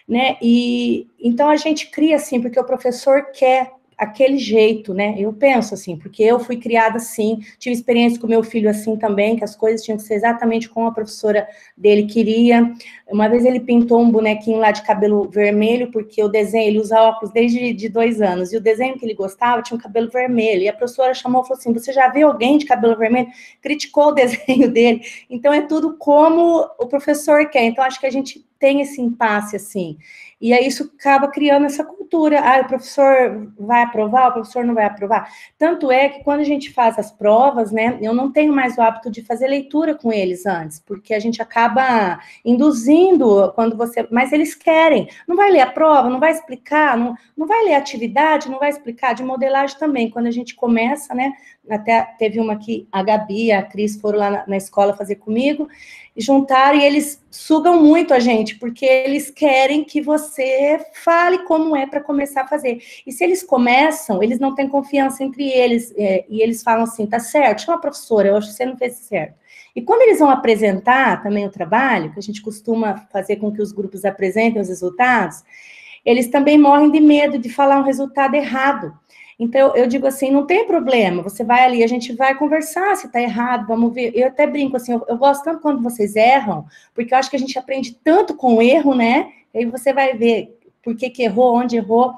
né? E então a gente cria assim, porque o professor quer aquele jeito, né? Eu penso assim, porque eu fui criada assim, tive experiência com meu filho assim também, que as coisas tinham que ser exatamente como a professora dele queria. Uma vez ele pintou um bonequinho lá de cabelo vermelho, porque o desenho, ele usa óculos desde de 2 anos, e o desenho que ele gostava tinha um cabelo vermelho, e a professora chamou e falou assim, você já viu alguém de cabelo vermelho? Criticou o desenho dele. Então, é tudo como o professor quer. Então, acho que a gente tem esse impasse, assim. E aí isso acaba criando essa cultura. O professor vai aprovar, o professor não vai aprovar. Tanto é que quando a gente faz as provas, né, eu não tenho mais o hábito de fazer leitura com eles antes, porque a gente acaba induzindo mas eles querem. Não vai ler a prova, não vai explicar, não vai ler a atividade, não vai explicar. De modelagem também, quando a gente começa, né, até teve uma que a Gabi e a Cris foram lá na escola fazer comigo, e juntaram, e eles sugam muito a gente, porque eles querem que você fale como é para começar a fazer. E se eles começam, eles não têm confiança entre eles, e eles falam assim, tá certo, chama a professora, eu acho que você não fez certo. E quando eles vão apresentar também o trabalho, que a gente costuma fazer com que os grupos apresentem os resultados, eles também morrem de medo de falar um resultado errado. Então, eu digo assim, não tem problema, você vai ali, a gente vai conversar se tá errado, vamos ver. Eu até brinco assim, eu gosto tanto quando vocês erram, porque eu acho que a gente aprende tanto com o erro, né? Aí você vai ver por que errou, onde errou,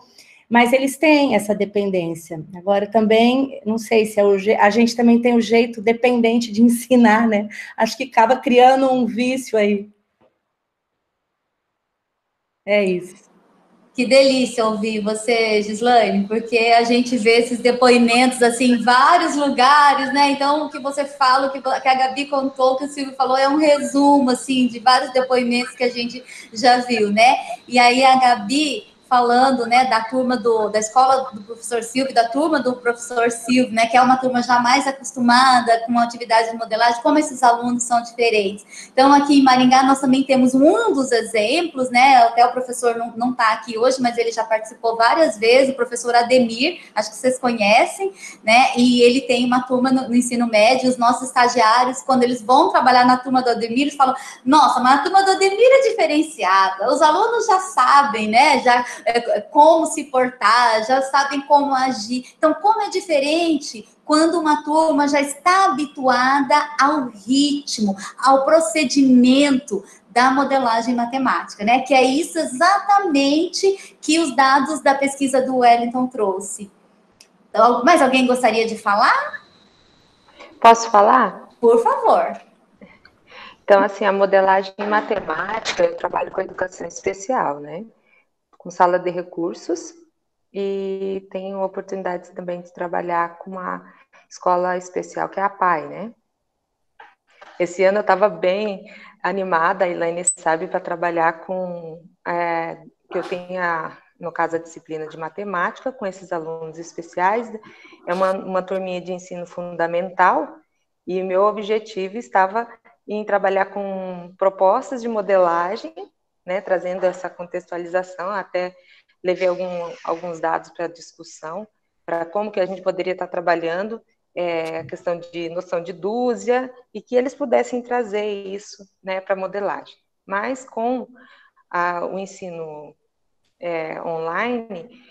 mas eles têm essa dependência. Agora, também, não sei se a gente também tem o jeito dependente de ensinar, né? Acho que acaba criando um vício aí. É isso. Que delícia ouvir você, Gislaine, porque a gente vê esses depoimentos, assim, em vários lugares, né? Então, o que você fala, o que a Gabi contou, o que o Silvio falou, é um resumo, assim, de vários depoimentos que a gente já viu, né? E aí, a Gabi falando, né, da turma da escola do professor Silvio, da turma do professor Silvio, né, que é uma turma já mais acostumada com atividades de modelagem, como esses alunos são diferentes. Então, aqui em Maringá, nós também temos um dos exemplos, né, até o professor não está aqui hoje, mas ele já participou várias vezes, o professor Ademir, acho que vocês conhecem, né, e ele tem uma turma no ensino médio, os nossos estagiários, quando eles vão trabalhar na turma do Ademir, eles falam, nossa, mas a turma do Ademir é diferenciada, os alunos já sabem, né, já como se portar, já sabem como agir. Então, como é diferente quando uma turma já está habituada ao ritmo, ao procedimento da modelagem matemática, né? Que é isso exatamente que os dados da pesquisa do Wellington trouxe. Então, mais alguém gostaria de falar? Posso falar? Por favor. Então, assim, a modelagem matemática, eu trabalho com educação especial, né? Com sala de recursos, e tenho oportunidades também de trabalhar com uma escola especial, que é a PAI, né? Esse ano eu estava bem animada, a Elaine sabe, para trabalhar com, que eu tenha, no caso, a disciplina de matemática, com esses alunos especiais, é uma turminha de ensino fundamental, e o meu objetivo estava em trabalhar com propostas de modelagem, né, trazendo essa contextualização, até levei alguns dados para discussão, para como que a gente poderia estar trabalhando a questão de noção de dúzia, e que eles pudessem trazer isso, né, para a modelagem. Mas com o ensino online,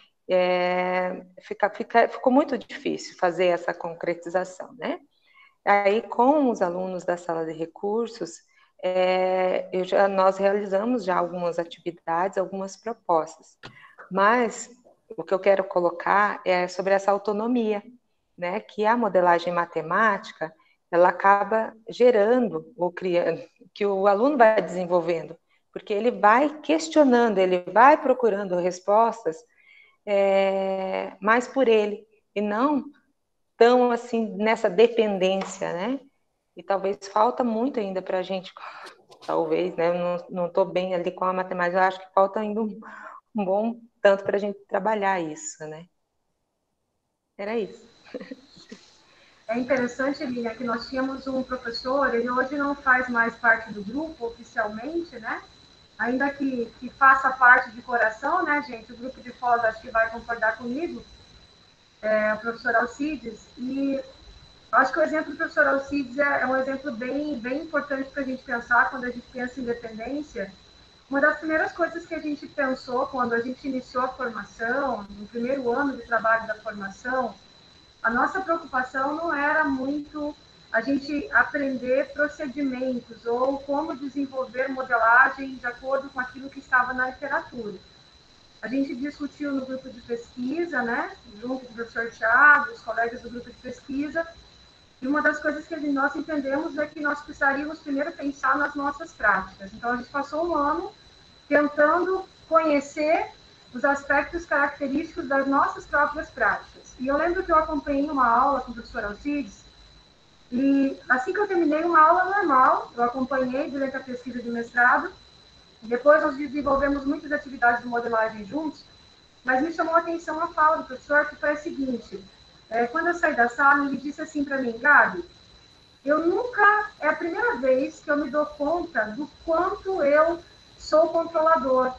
ficou muito difícil fazer essa concretização, né? Aí, com os alunos da sala de recursos, nós realizamos já algumas atividades, algumas propostas, mas o que eu quero colocar é sobre essa autonomia, né, que a modelagem matemática, ela acaba gerando, ou criando, que o aluno vai desenvolvendo, porque ele vai questionando, ele vai procurando respostas mais por ele, e não tão assim nessa dependência, né? E talvez falta muito ainda para a gente, talvez, né? Eu não estou bem ali com a matemática, eu acho que falta ainda um bom tanto para a gente trabalhar isso, né? Era isso. É interessante, Elinha, que nós tínhamos um professor, ele hoje não faz mais parte do grupo oficialmente, né? Ainda que faça parte de coração, né, gente? O grupo de pós acho que vai concordar comigo, o professor Alcides, e acho que o exemplo do professor Alcides é um exemplo bem, bem importante para a gente pensar quando a gente pensa em independência. Uma das primeiras coisas que a gente pensou quando a gente iniciou a formação, no primeiro ano de trabalho da formação, a nossa preocupação não era muito a gente aprender procedimentos ou como desenvolver modelagem de acordo com aquilo que estava na literatura. A gente discutiu no grupo de pesquisa, né, junto com o professor Thiago, os colegas do grupo de pesquisa, e uma das coisas que nós entendemos é que nós precisaríamos primeiro pensar nas nossas práticas. Então, a gente passou um ano tentando conhecer os aspectos característicos das nossas próprias práticas. E eu lembro que eu acompanhei uma aula com o professor Alcides, e assim que eu terminei uma aula normal, eu acompanhei durante a pesquisa de mestrado, depois nós desenvolvemos muitas atividades de modelagem juntos, mas me chamou a atenção a fala do professor, que foi a seguinte, quando eu saí da sala, ele disse assim para mim, Gabi, é a primeira vez que eu me dou conta do quanto eu sou controlador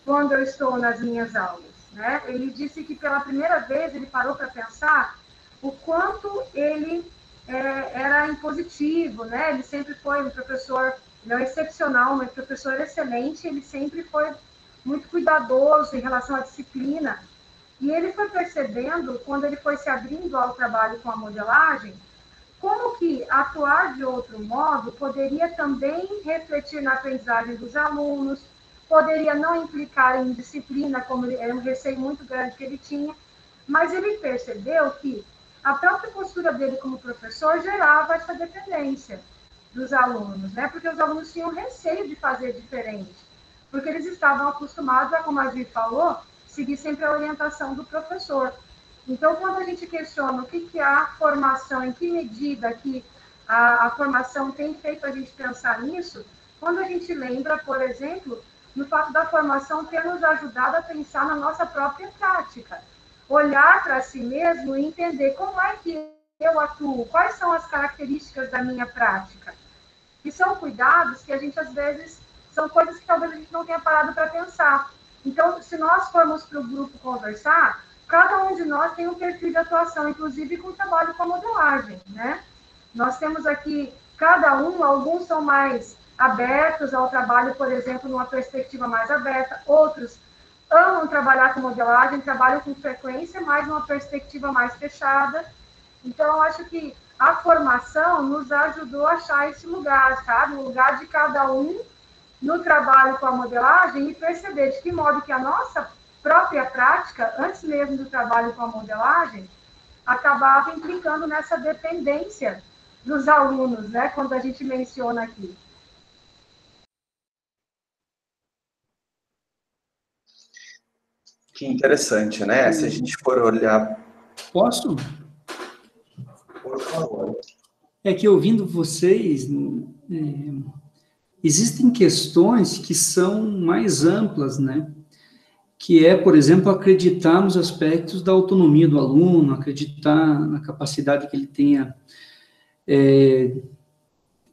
quando eu estou nas minhas aulas, né? Ele disse que pela primeira vez ele parou para pensar o quanto ele era impositivo, né? Ele sempre foi um professor não excepcional, mas professor excelente, ele sempre foi muito cuidadoso em relação à disciplina. E ele foi percebendo, quando ele foi se abrindo ao trabalho com a modelagem, como que atuar de outro modo poderia também refletir na aprendizagem dos alunos, poderia não implicar em disciplina, como era um receio muito grande que ele tinha, mas ele percebeu que a própria postura dele como professor gerava essa dependência dos alunos, né? Porque os alunos tinham receio de fazer diferente, porque eles estavam acostumados a, como a Gi falou, seguir sempre a orientação do professor. Então, quando a gente questiona o que é a formação, em que medida que a formação tem feito a gente pensar nisso, quando a gente lembra, por exemplo, no fato da formação ter nos ajudado a pensar na nossa própria prática. Olhar para si mesmo e entender como é que eu atuo, quais são as características da minha prática. E são cuidados que a gente, às vezes, são coisas que talvez a gente não tenha parado para pensar. Então, se nós formos para o grupo conversar, cada um de nós tem um perfil de atuação, inclusive com o trabalho com a modelagem, né? Nós temos aqui, cada um, alguns são mais abertos ao trabalho, por exemplo, numa perspectiva mais aberta, outros amam trabalhar com modelagem, trabalham com frequência, mas numa perspectiva mais fechada. Então, eu acho que a formação nos ajudou a achar esse lugar, sabe? O lugar de cada um no trabalho com a modelagem e perceber de que modo que a nossa própria prática, antes mesmo do trabalho com a modelagem, acabava implicando nessa dependência dos alunos, né? Quando a gente menciona aqui. Que interessante, né? Se a gente for olhar... Posso? Por favor. É que ouvindo vocês, existem questões que são mais amplas, né? Que é, por exemplo, acreditar nos aspectos da autonomia do aluno, acreditar na capacidade que ele tenha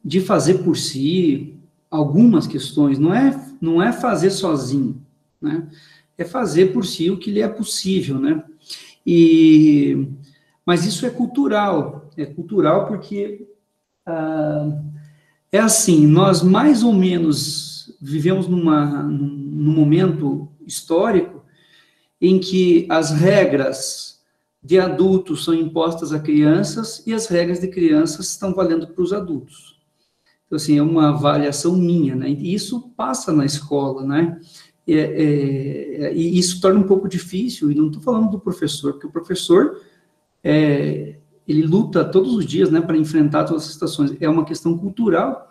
de fazer por si algumas questões. Não é fazer sozinho, né? É fazer por si o que lhe é possível, né? Mas isso é cultural porque é assim, nós mais ou menos vivemos num momento histórico em que as regras de adultos são impostas a crianças e as regras de crianças estão valendo para os adultos. Então, assim, é uma avaliação minha, né? E isso passa na escola, né? E isso torna um pouco difícil, e não estou falando do professor, porque o professor, ele luta todos os dias, né, para enfrentar todas as situações. É uma questão cultural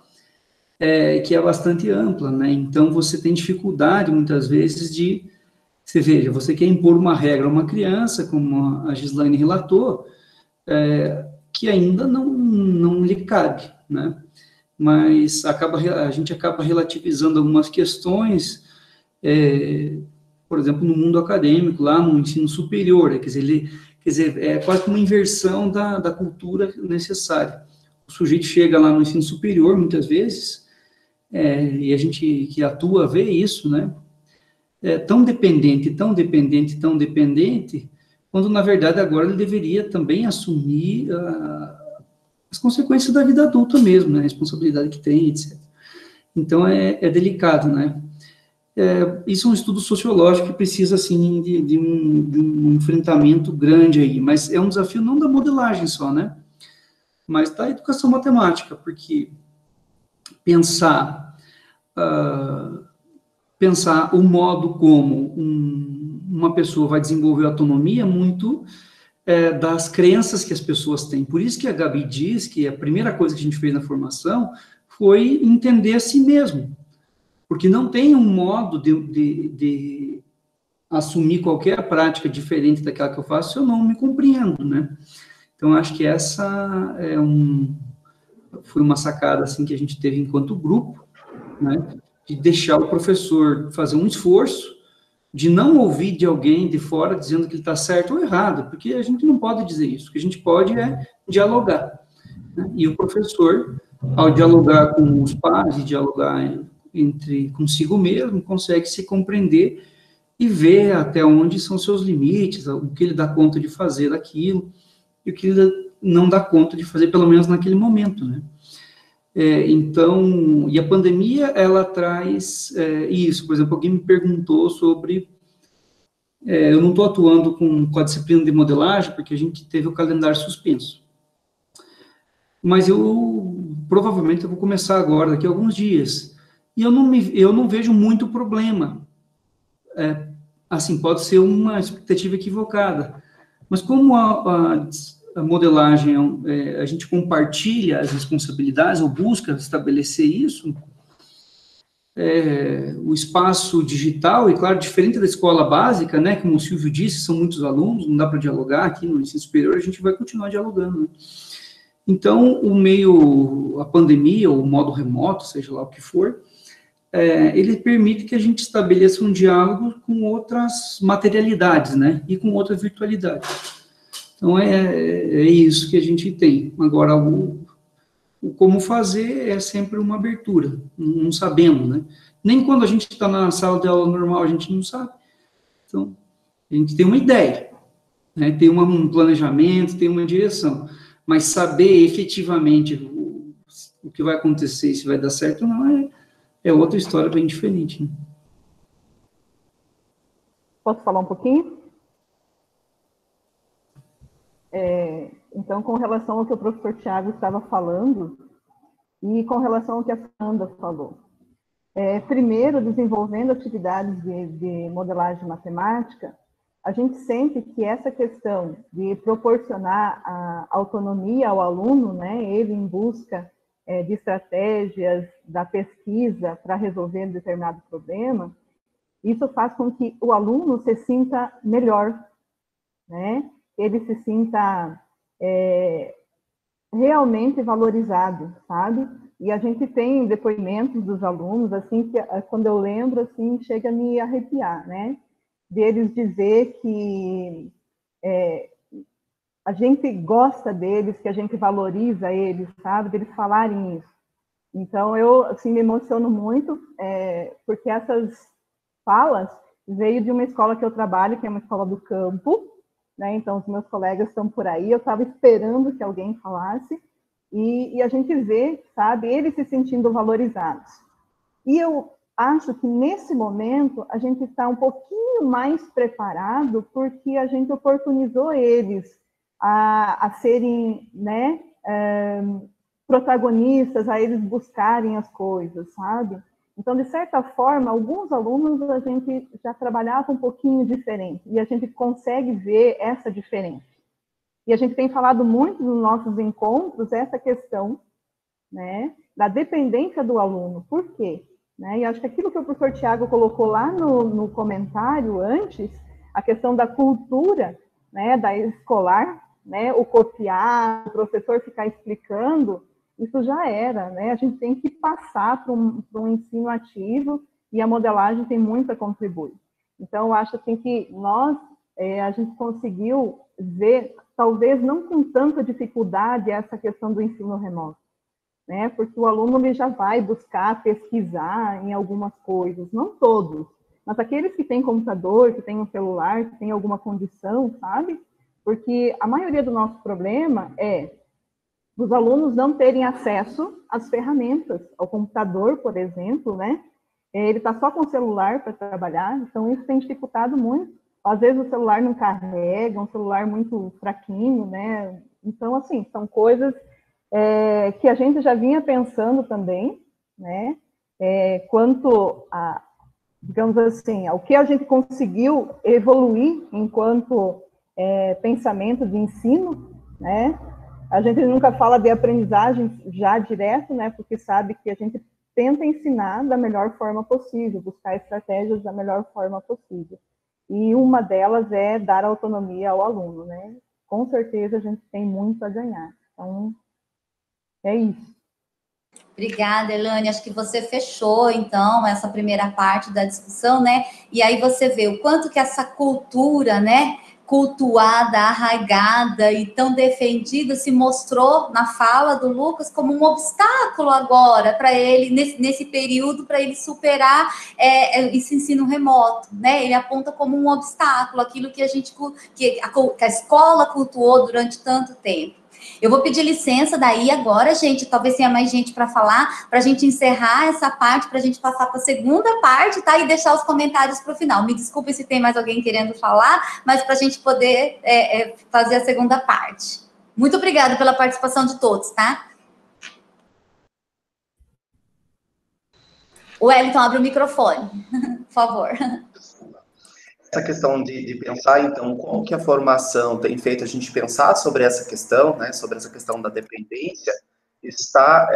que é bastante ampla, né? Então, você tem dificuldade, muitas vezes, você veja, você quer impor uma regra a uma criança, como a Gislaine relatou, que ainda não lhe cabe, né? Mas a gente acaba relativizando algumas questões, por exemplo, no mundo acadêmico, lá no ensino superior, quer dizer, é quase uma inversão da cultura necessária. O sujeito chega lá no ensino superior, muitas vezes, e a gente que atua vê isso, né? Tão dependente, quando, na verdade, agora ele deveria também assumir as consequências da vida adulta mesmo, né? A responsabilidade que tem, etc. Então, é delicado, né? Isso é um estudo sociológico que precisa, assim, de um enfrentamento grande aí, mas é um desafio não da modelagem só, né? Mas da educação matemática, porque pensar o modo como uma pessoa vai desenvolver autonomia é muito das crenças que as pessoas têm. Por isso que a Gabi diz que a primeira coisa que a gente fez na formação foi entender a si mesmo, porque não tem um modo de assumir qualquer prática diferente daquela que eu faço se eu não me compreendo, né? Então, acho que essa foi uma sacada, assim, que a gente teve enquanto grupo, né? De deixar o professor fazer um esforço, de não ouvir de alguém de fora dizendo que ele está certo ou errado, porque a gente não pode dizer isso. O que a gente pode é dialogar, né? E o professor, ao dialogar com os pares, e dialogar consigo mesmo, consegue se compreender e ver até onde são seus limites, o que ele dá conta de fazer daquilo, e o que ele não dá conta de fazer, pelo menos naquele momento, né? Então, e a pandemia, ela traz isso. Por exemplo, alguém me perguntou sobre... eu não estou atuando com a disciplina de modelagem, porque a gente teve o calendário suspenso. Mas provavelmente, eu vou começar agora, daqui a alguns dias. E eu não vejo muito problema. Assim, pode ser uma expectativa equivocada. Mas como a modelagem, a gente compartilha as responsabilidades, ou busca estabelecer isso, o espaço digital, e claro, diferente da escola básica, né, como o Silvio disse, são muitos alunos, não dá para dialogar aqui no ensino superior, a gente vai continuar dialogando, né? Então, a pandemia, ou o modo remoto, seja lá o que for, ele permite que a gente estabeleça um diálogo com outras materialidades, né, e com outra virtualidade. Então, é isso que a gente tem. Agora, o como fazer é sempre uma abertura, não sabemos, né? Nem quando a gente está na sala de aula normal, a gente não sabe. Então, a gente tem uma ideia, né? Tem um planejamento, tem uma direção, mas saber efetivamente o que vai acontecer, se vai dar certo ou não, é outra história bem diferente, né? Posso falar um pouquinho? Então, com relação ao que o professor Tiago estava falando, e com relação ao que a Fernanda falou. Primeiro, desenvolvendo atividades de modelagem matemática, a gente sente que essa questão de proporcionar a autonomia ao aluno, né, ele em busca de estratégias da pesquisa para resolver determinado problema, isso faz com que o aluno se sinta melhor, né? Ele se sinta realmente valorizado, sabe? E a gente tem depoimentos dos alunos, assim, que quando eu lembro, assim, chega a me arrepiar, né? Deles dizer que a gente gosta deles, que a gente valoriza eles, sabe? Deles falarem isso. Então, eu, assim, me emociono muito, porque essas falas veio de uma escola que eu trabalho, que é uma escola do campo, né? Então, os meus colegas estão por aí, eu estava esperando que alguém falasse, e a gente vê, sabe, eles se sentindo valorizados. E eu acho que, nesse momento, a gente está um pouquinho mais preparado, porque a gente oportunizou eles a serem, né, protagonistas, a eles buscarem as coisas, sabe? Então, de certa forma, alguns alunos a gente já trabalhava um pouquinho diferente, e a gente consegue ver essa diferença. E a gente tem falado muito nos nossos encontros essa questão, né, da dependência do aluno. Por quê? Né? E acho que aquilo que o professor Tiago colocou lá no comentário antes, a questão da cultura, né, da escolar, né, o copiar, o professor ficar explicando, isso já era, né? A gente tem que passar para um ensino ativo, e a modelagem tem muito a contribuir. Então, eu acho assim, que nós, a gente conseguiu ver, talvez não com tanta dificuldade, essa questão do ensino remoto, né? Porque o aluno ele já vai buscar pesquisar em algumas coisas, não todos, mas aqueles que têm computador, que têm um celular, que têm alguma condição, sabe? Porque a maioria do nosso problema é os alunos não terem acesso às ferramentas, ao computador, por exemplo, né? Ele está só com o celular para trabalhar, então isso tem dificultado muito. Às vezes o celular não carrega, um celular muito fraquinho, né? Então, assim, são coisas que a gente já vinha pensando também, né? Quanto a, digamos assim, ao que a gente conseguiu evoluir enquanto pensamento de ensino, né? A gente nunca fala de aprendizagem já direto, né? Porque sabe que a gente tenta ensinar da melhor forma possível, buscar estratégias da melhor forma possível. E uma delas é dar autonomia ao aluno, né? Com certeza a gente tem muito a ganhar. Então, é isso. Obrigada, Elane. Acho que você fechou, então, essa primeira parte da discussão, né? E aí você vê o quanto que essa cultura, né, cultuada, arraigada e tão defendida se mostrou na fala do Lucas como um obstáculo agora para ele, nesse período, para ele superar esse ensino remoto, né? Ele aponta como um obstáculo aquilo que que a escola cultuou durante tanto tempo. Eu vou pedir licença daí agora, gente, talvez tenha mais gente para falar, para a gente encerrar essa parte, para a gente passar para a segunda parte, tá? E deixar os comentários para o final. Me desculpe se tem mais alguém querendo falar, mas para a gente poder fazer a segunda parte. Muito obrigada pela participação de todos, tá? O Wellington, abre o microfone, por favor. Essa questão de pensar, então, como que a formação tem feito a gente pensar sobre essa questão, né, sobre essa questão da dependência, está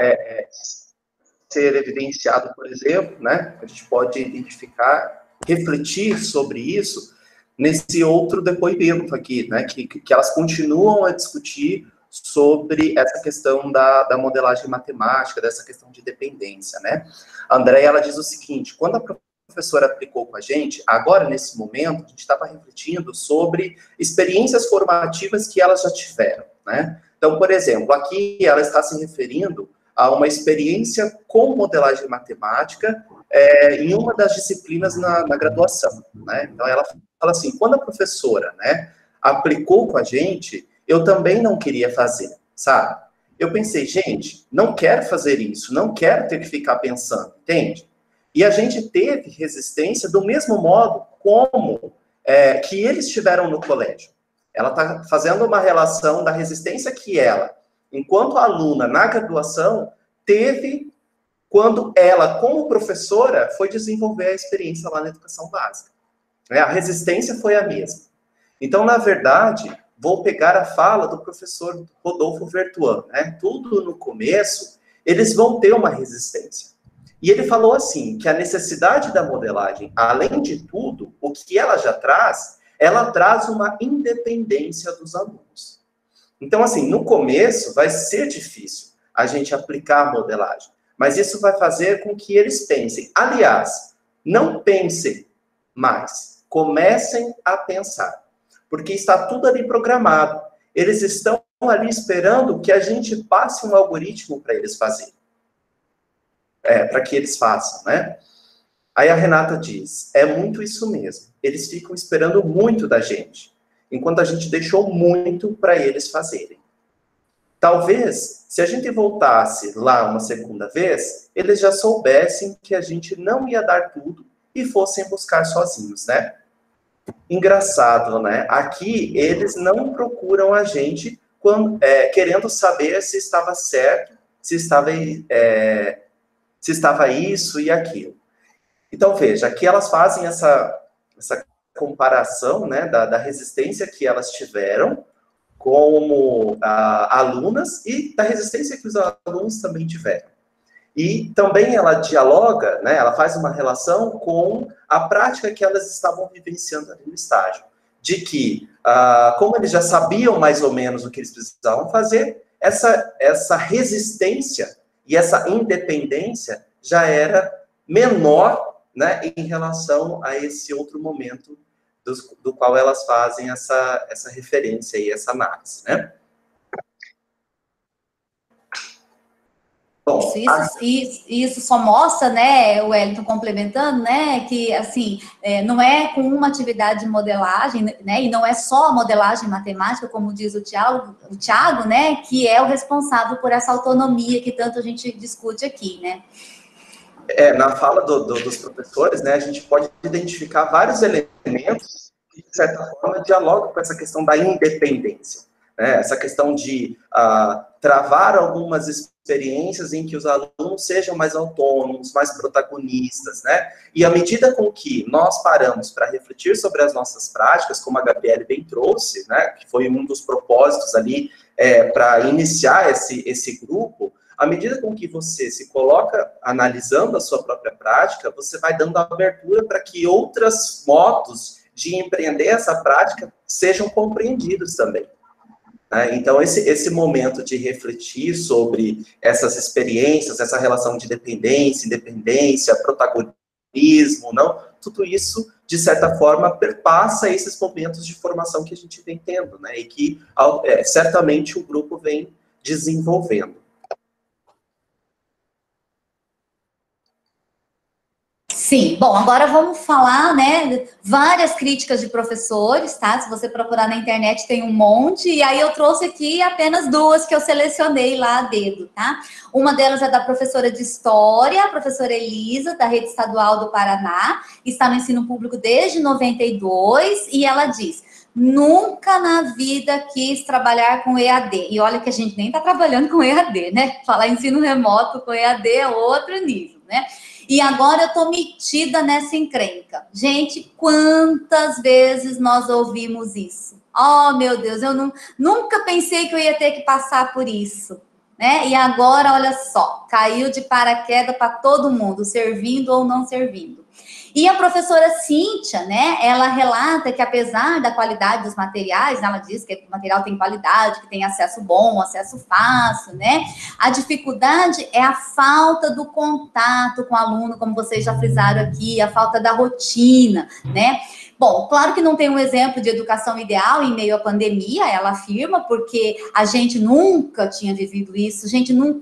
ser evidenciado, por exemplo, né, a gente pode identificar, refletir sobre isso nesse outro depoimento aqui, né, que elas continuam a discutir sobre essa questão da modelagem matemática, dessa questão de dependência, né? A Andréia, ela diz o seguinte: quando a professora aplicou com a gente, agora, nesse momento, a gente estava refletindo sobre experiências formativas que elas já tiveram, né? Então, por exemplo, aqui ela está se referindo a uma experiência com modelagem matemática em uma das disciplinas na graduação, né? Então, ela fala assim, quando a professora, né, aplicou com a gente, eu também não queria fazer, sabe? Eu pensei, gente, não quero fazer isso, não quero ter que ficar pensando, entende? E a gente teve resistência do mesmo modo como que eles tiveram no colégio. Ela está fazendo uma relação da resistência que ela, enquanto aluna na graduação, teve quando ela, como professora, foi desenvolver a experiência lá na educação básica. A resistência foi a mesma. Então, na verdade, vou pegar a fala do professor Rodolfo Vertuan, né? Tudo no começo, eles vão ter uma resistência. E ele falou assim, que a necessidade da modelagem, além de tudo, o que ela já traz, ela traz uma independência dos alunos. Então, assim, no começo vai ser difícil a gente aplicar a modelagem, mas isso vai fazer com que eles pensem. Aliás, não pensem mais, comecem a pensar, porque está tudo ali programado. Eles estão ali esperando que a gente passe um algoritmo para eles fazerem. Para que eles façam, né? Aí a Renata diz, é muito isso mesmo. Eles ficam esperando muito da gente, enquanto a gente deixou muito para eles fazerem. Talvez, se a gente voltasse lá uma segunda vez, eles já soubessem que a gente não ia dar tudo e fossem buscar sozinhos, né? Engraçado, né? Aqui, eles não procuram a gente querendo saber se estava certo, se estava isso e aquilo. Então, veja, aqui elas fazem essa comparação, né, da resistência que elas tiveram como alunas e da resistência que os alunos também tiveram. E também ela dialoga, né, ela faz uma relação com a prática que elas estavam vivenciando ali no estágio. De que, como eles já sabiam mais ou menos o que eles precisavam fazer, essa resistência e essa independência já era menor, né, em relação a esse outro momento do qual elas fazem essa referência e essa análise, né? Bom, isso só mostra, né, o Wellington complementando, né, que, assim, não é com uma atividade de modelagem, né, e não é só a modelagem matemática, como diz o Thiago, né, que é o responsável por essa autonomia que tanto a gente discute aqui, né. Na fala dos professores, né, a gente pode identificar vários elementos que, de certa forma, dialogam com essa questão da independência, né, essa questão de travar algumas experiências em que os alunos sejam mais autônomos, mais protagonistas, né, e à medida com que nós paramos para refletir sobre as nossas práticas, como a Gabriele bem trouxe, né, que foi um dos propósitos ali para iniciar esse grupo, à medida com que você se coloca analisando a sua própria prática, você vai dando abertura para que outros modos de empreender essa prática sejam compreendidos também. Então, esse momento de refletir sobre essas experiências, essa relação de dependência, independência, protagonismo, não, tudo isso, de certa forma, perpassa esses momentos de formação que a gente vem tendo, né, e que certamente o grupo vem desenvolvendo. Sim, bom, agora vamos falar, né, várias críticas de professores, tá? Se você procurar na internet tem um monte, e aí eu trouxe aqui apenas duas que eu selecionei lá a dedo, tá? Uma delas é da professora de História, a professora Elisa, da Rede Estadual do Paraná, está no ensino público desde 92, e ela diz: nunca na vida quis trabalhar com EAD. E olha que a gente nem está trabalhando com EAD, né? Falar ensino remoto com EAD é outro nível, né? E agora eu tô metida nessa encrenca. Gente, quantas vezes nós ouvimos isso? Oh, meu Deus, eu nunca pensei que eu ia ter que passar por isso, né? E agora, olha só, caiu de paraquedas para todo mundo, servindo ou não servindo. E a professora Cíntia, né, ela relata que apesar da qualidade dos materiais, ela diz que o material tem qualidade, que tem acesso bom, acesso fácil, né, a dificuldade é a falta do contato com o aluno, como vocês já frisaram aqui, a falta da rotina, né. Bom, claro que não tem um exemplo de educação ideal em meio à pandemia, ela afirma, porque a gente nunca tinha vivido isso,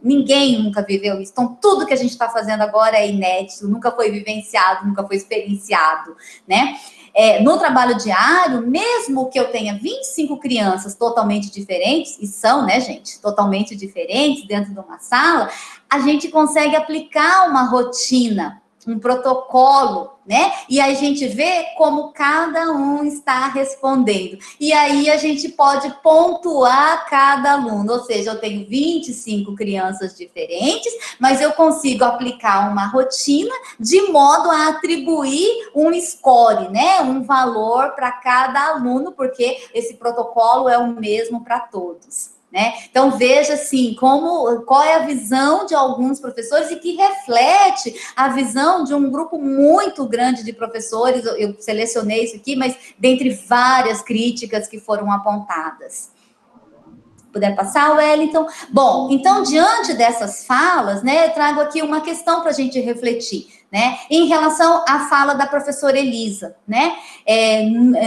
ninguém nunca viveu isso. Então, tudo que a gente está fazendo agora é inédito, nunca foi vivenciado, nunca foi experienciado, né? No trabalho diário, mesmo que eu tenha 25 crianças totalmente diferentes, e são, né, gente, totalmente diferentes dentro de uma sala, a gente consegue aplicar uma rotina, um protocolo, né? E aí a gente vê como cada um está respondendo. E aí a gente pode pontuar cada aluno, ou seja, eu tenho 25 crianças diferentes, mas eu consigo aplicar uma rotina de modo a atribuir um score, né? Um valor para cada aluno, porque esse protocolo é o mesmo para todos. Né? Então, veja, assim, qual é a visão de alguns professores e que reflete a visão de um grupo muito grande de professores. Eu selecionei isso aqui, mas dentre várias críticas que foram apontadas. Puder passar, Wellington? Bom, então, diante dessas falas, né, eu trago aqui uma questão para a gente refletir, né, em relação à fala da professora Elisa, né,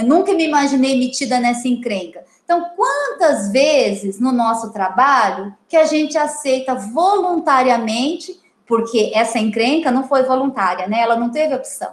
nunca me imaginei metida nessa encrenca. Então, quantas vezes no nosso trabalho que a gente aceita voluntariamente, porque essa encrenca não foi voluntária, né, ela não teve opção.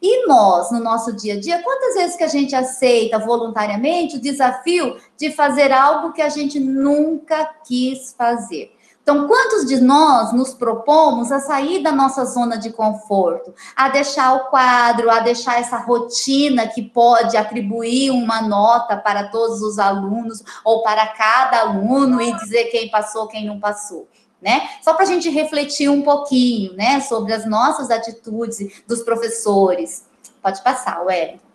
E nós, no nosso dia a dia, quantas vezes que a gente aceita voluntariamente o desafio de fazer algo que a gente nunca quis fazer? Então, quantos de nós nos propomos a sair da nossa zona de conforto, a deixar o quadro, a deixar essa rotina que pode atribuir uma nota para todos os alunos ou para cada aluno e dizer quem passou, quem não passou? Né? Só para a gente refletir um pouquinho, né, sobre as nossas atitudes dos professores. Pode passar, Wellington.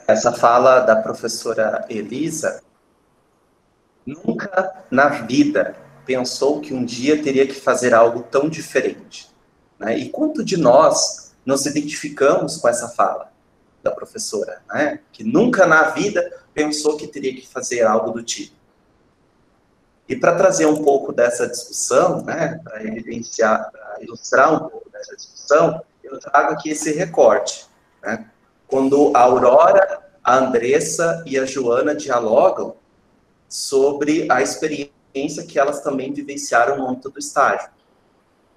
Essa fala da professora Elisa, nunca na vida pensou que um dia teria que fazer algo tão diferente, né? E quanto de nós nos identificamos com essa fala da professora, né? Que nunca na vida pensou que teria que fazer algo do tipo. E para trazer um pouco dessa discussão, né, para evidenciar, para ilustrar um pouco dessa discussão, eu trago aqui esse recorte, né? Quando a Aurora, a Andressa e a Joana dialogam sobre a experiência que elas também vivenciaram no âmbito do estágio.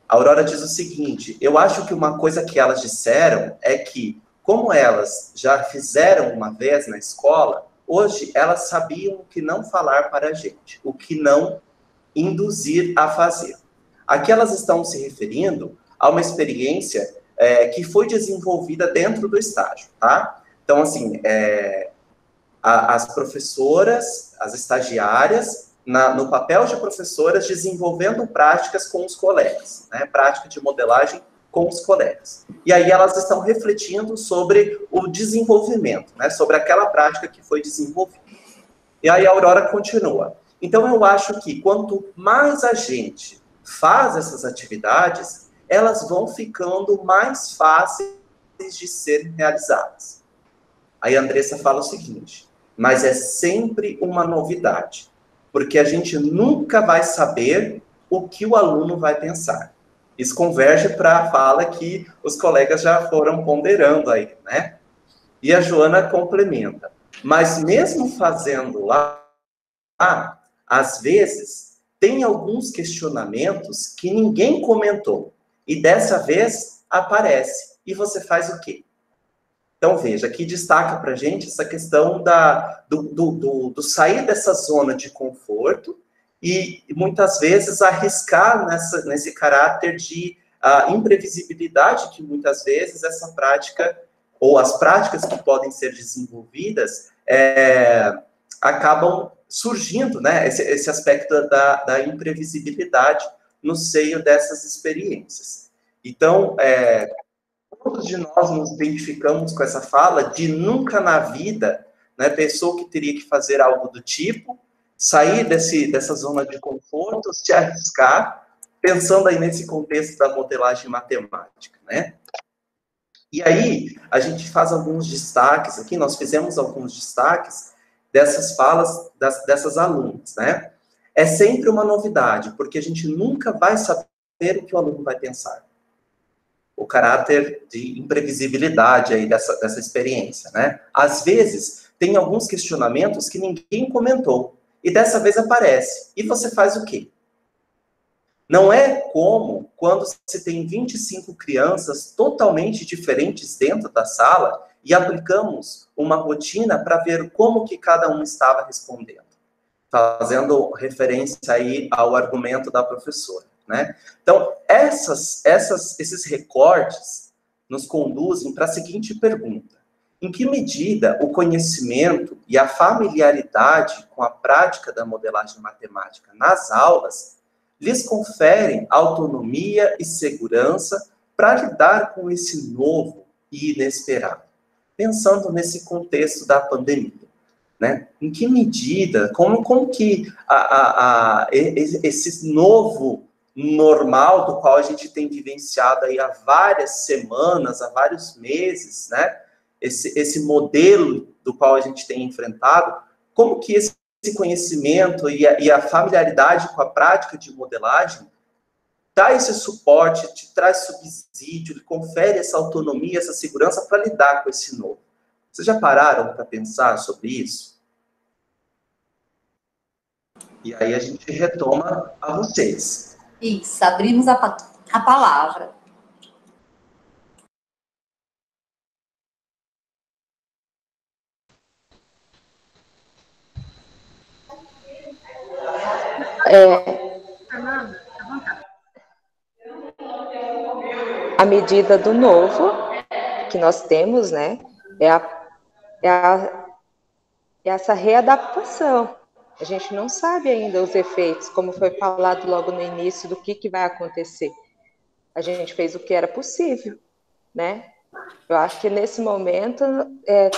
A Aurora diz o seguinte: eu acho que uma coisa que elas disseram é que, como elas já fizeram uma vez na escola, hoje elas sabiam o que não falar para a gente, o que não induzir a fazer. Aqui elas estão se referindo a uma experiência que foi desenvolvida dentro do estágio, tá? Então, assim, as professoras, as estagiárias, no papel de professoras, desenvolvendo práticas com os colegas, né? Prática de modelagem com os colegas. E aí elas estão refletindo sobre o desenvolvimento, né? Sobre aquela prática que foi desenvolvida. E aí a Aurora continua. Então, eu acho que quanto mais a gente faz essas atividades, elas vão ficando mais fáceis de serem realizadas. Aí a Andressa fala o seguinte: mas é sempre uma novidade, porque a gente nunca vai saber o que o aluno vai pensar. Isso converge para a fala que os colegas já foram ponderando aí, né? E a Joana complementa: mas mesmo fazendo lá, às vezes, tem alguns questionamentos que ninguém comentou. E dessa vez aparece. E você faz o quê? Então, veja, aqui destaca para a gente essa questão do sair dessa zona de conforto e muitas vezes arriscar nesse caráter de imprevisibilidade que muitas vezes essa prática, ou as práticas que podem ser desenvolvidas, acabam surgindo, né? Esse aspecto da imprevisibilidade no seio dessas experiências. Então, todos de nós nos identificamos com essa fala de nunca na vida, né, pensou que teria que fazer algo do tipo, sair dessa zona de conforto, se arriscar, pensando aí nesse contexto da modelagem matemática, né? E aí, a gente faz alguns destaques aqui, nós fizemos alguns destaques dessas falas dessas alunas, né? É sempre uma novidade, porque a gente nunca vai saber o que o aluno vai pensar. O caráter de imprevisibilidade aí dessa experiência, né? Às vezes, tem alguns questionamentos que ninguém comentou, e dessa vez aparece. E você faz o quê? Não é como quando se tem 25 crianças totalmente diferentes dentro da sala e aplicamos uma rotina para ver como que cada um estava respondendo, fazendo referência aí ao argumento da professora, né? Então, esses recortes nos conduzem para a seguinte pergunta: em que medida o conhecimento e a familiaridade com a prática da modelagem matemática nas aulas lhes conferem autonomia e segurança para lidar com esse novo e inesperado? Pensando nesse contexto da pandemia, né? Em que medida, como que esse novo normal do qual a gente tem vivenciado aí há várias semanas, há vários meses, né? Esse modelo do qual a gente tem enfrentado, como que esse conhecimento e a familiaridade com a prática de modelagem dá esse suporte, te traz subsídio, lhe confere essa autonomia, essa segurança para lidar com esse novo. Vocês já pararam para pensar sobre isso? E aí a gente retoma a vocês. Isso, abrimos a palavra. A medida do novo que nós temos, né, é essa readaptação. A gente não sabe ainda os efeitos, como foi falado logo no início, do que vai acontecer. A gente fez o que era possível, né? Eu acho que nesse momento,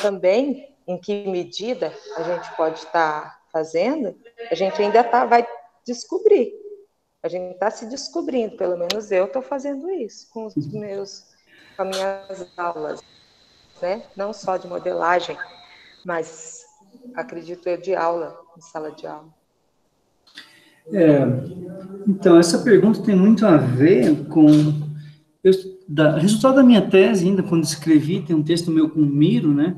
também, em que medida a gente pode estar fazendo, a gente ainda vai descobrir. A gente está se descobrindo, pelo menos eu estou fazendo isso com as minhas aulas, né? Não só de modelagem, mas acredito eu de aula, em sala de aula. Então, essa pergunta tem muito a ver com... resultado da minha tese, ainda, quando escrevi, tem um texto meu com o Miro, né?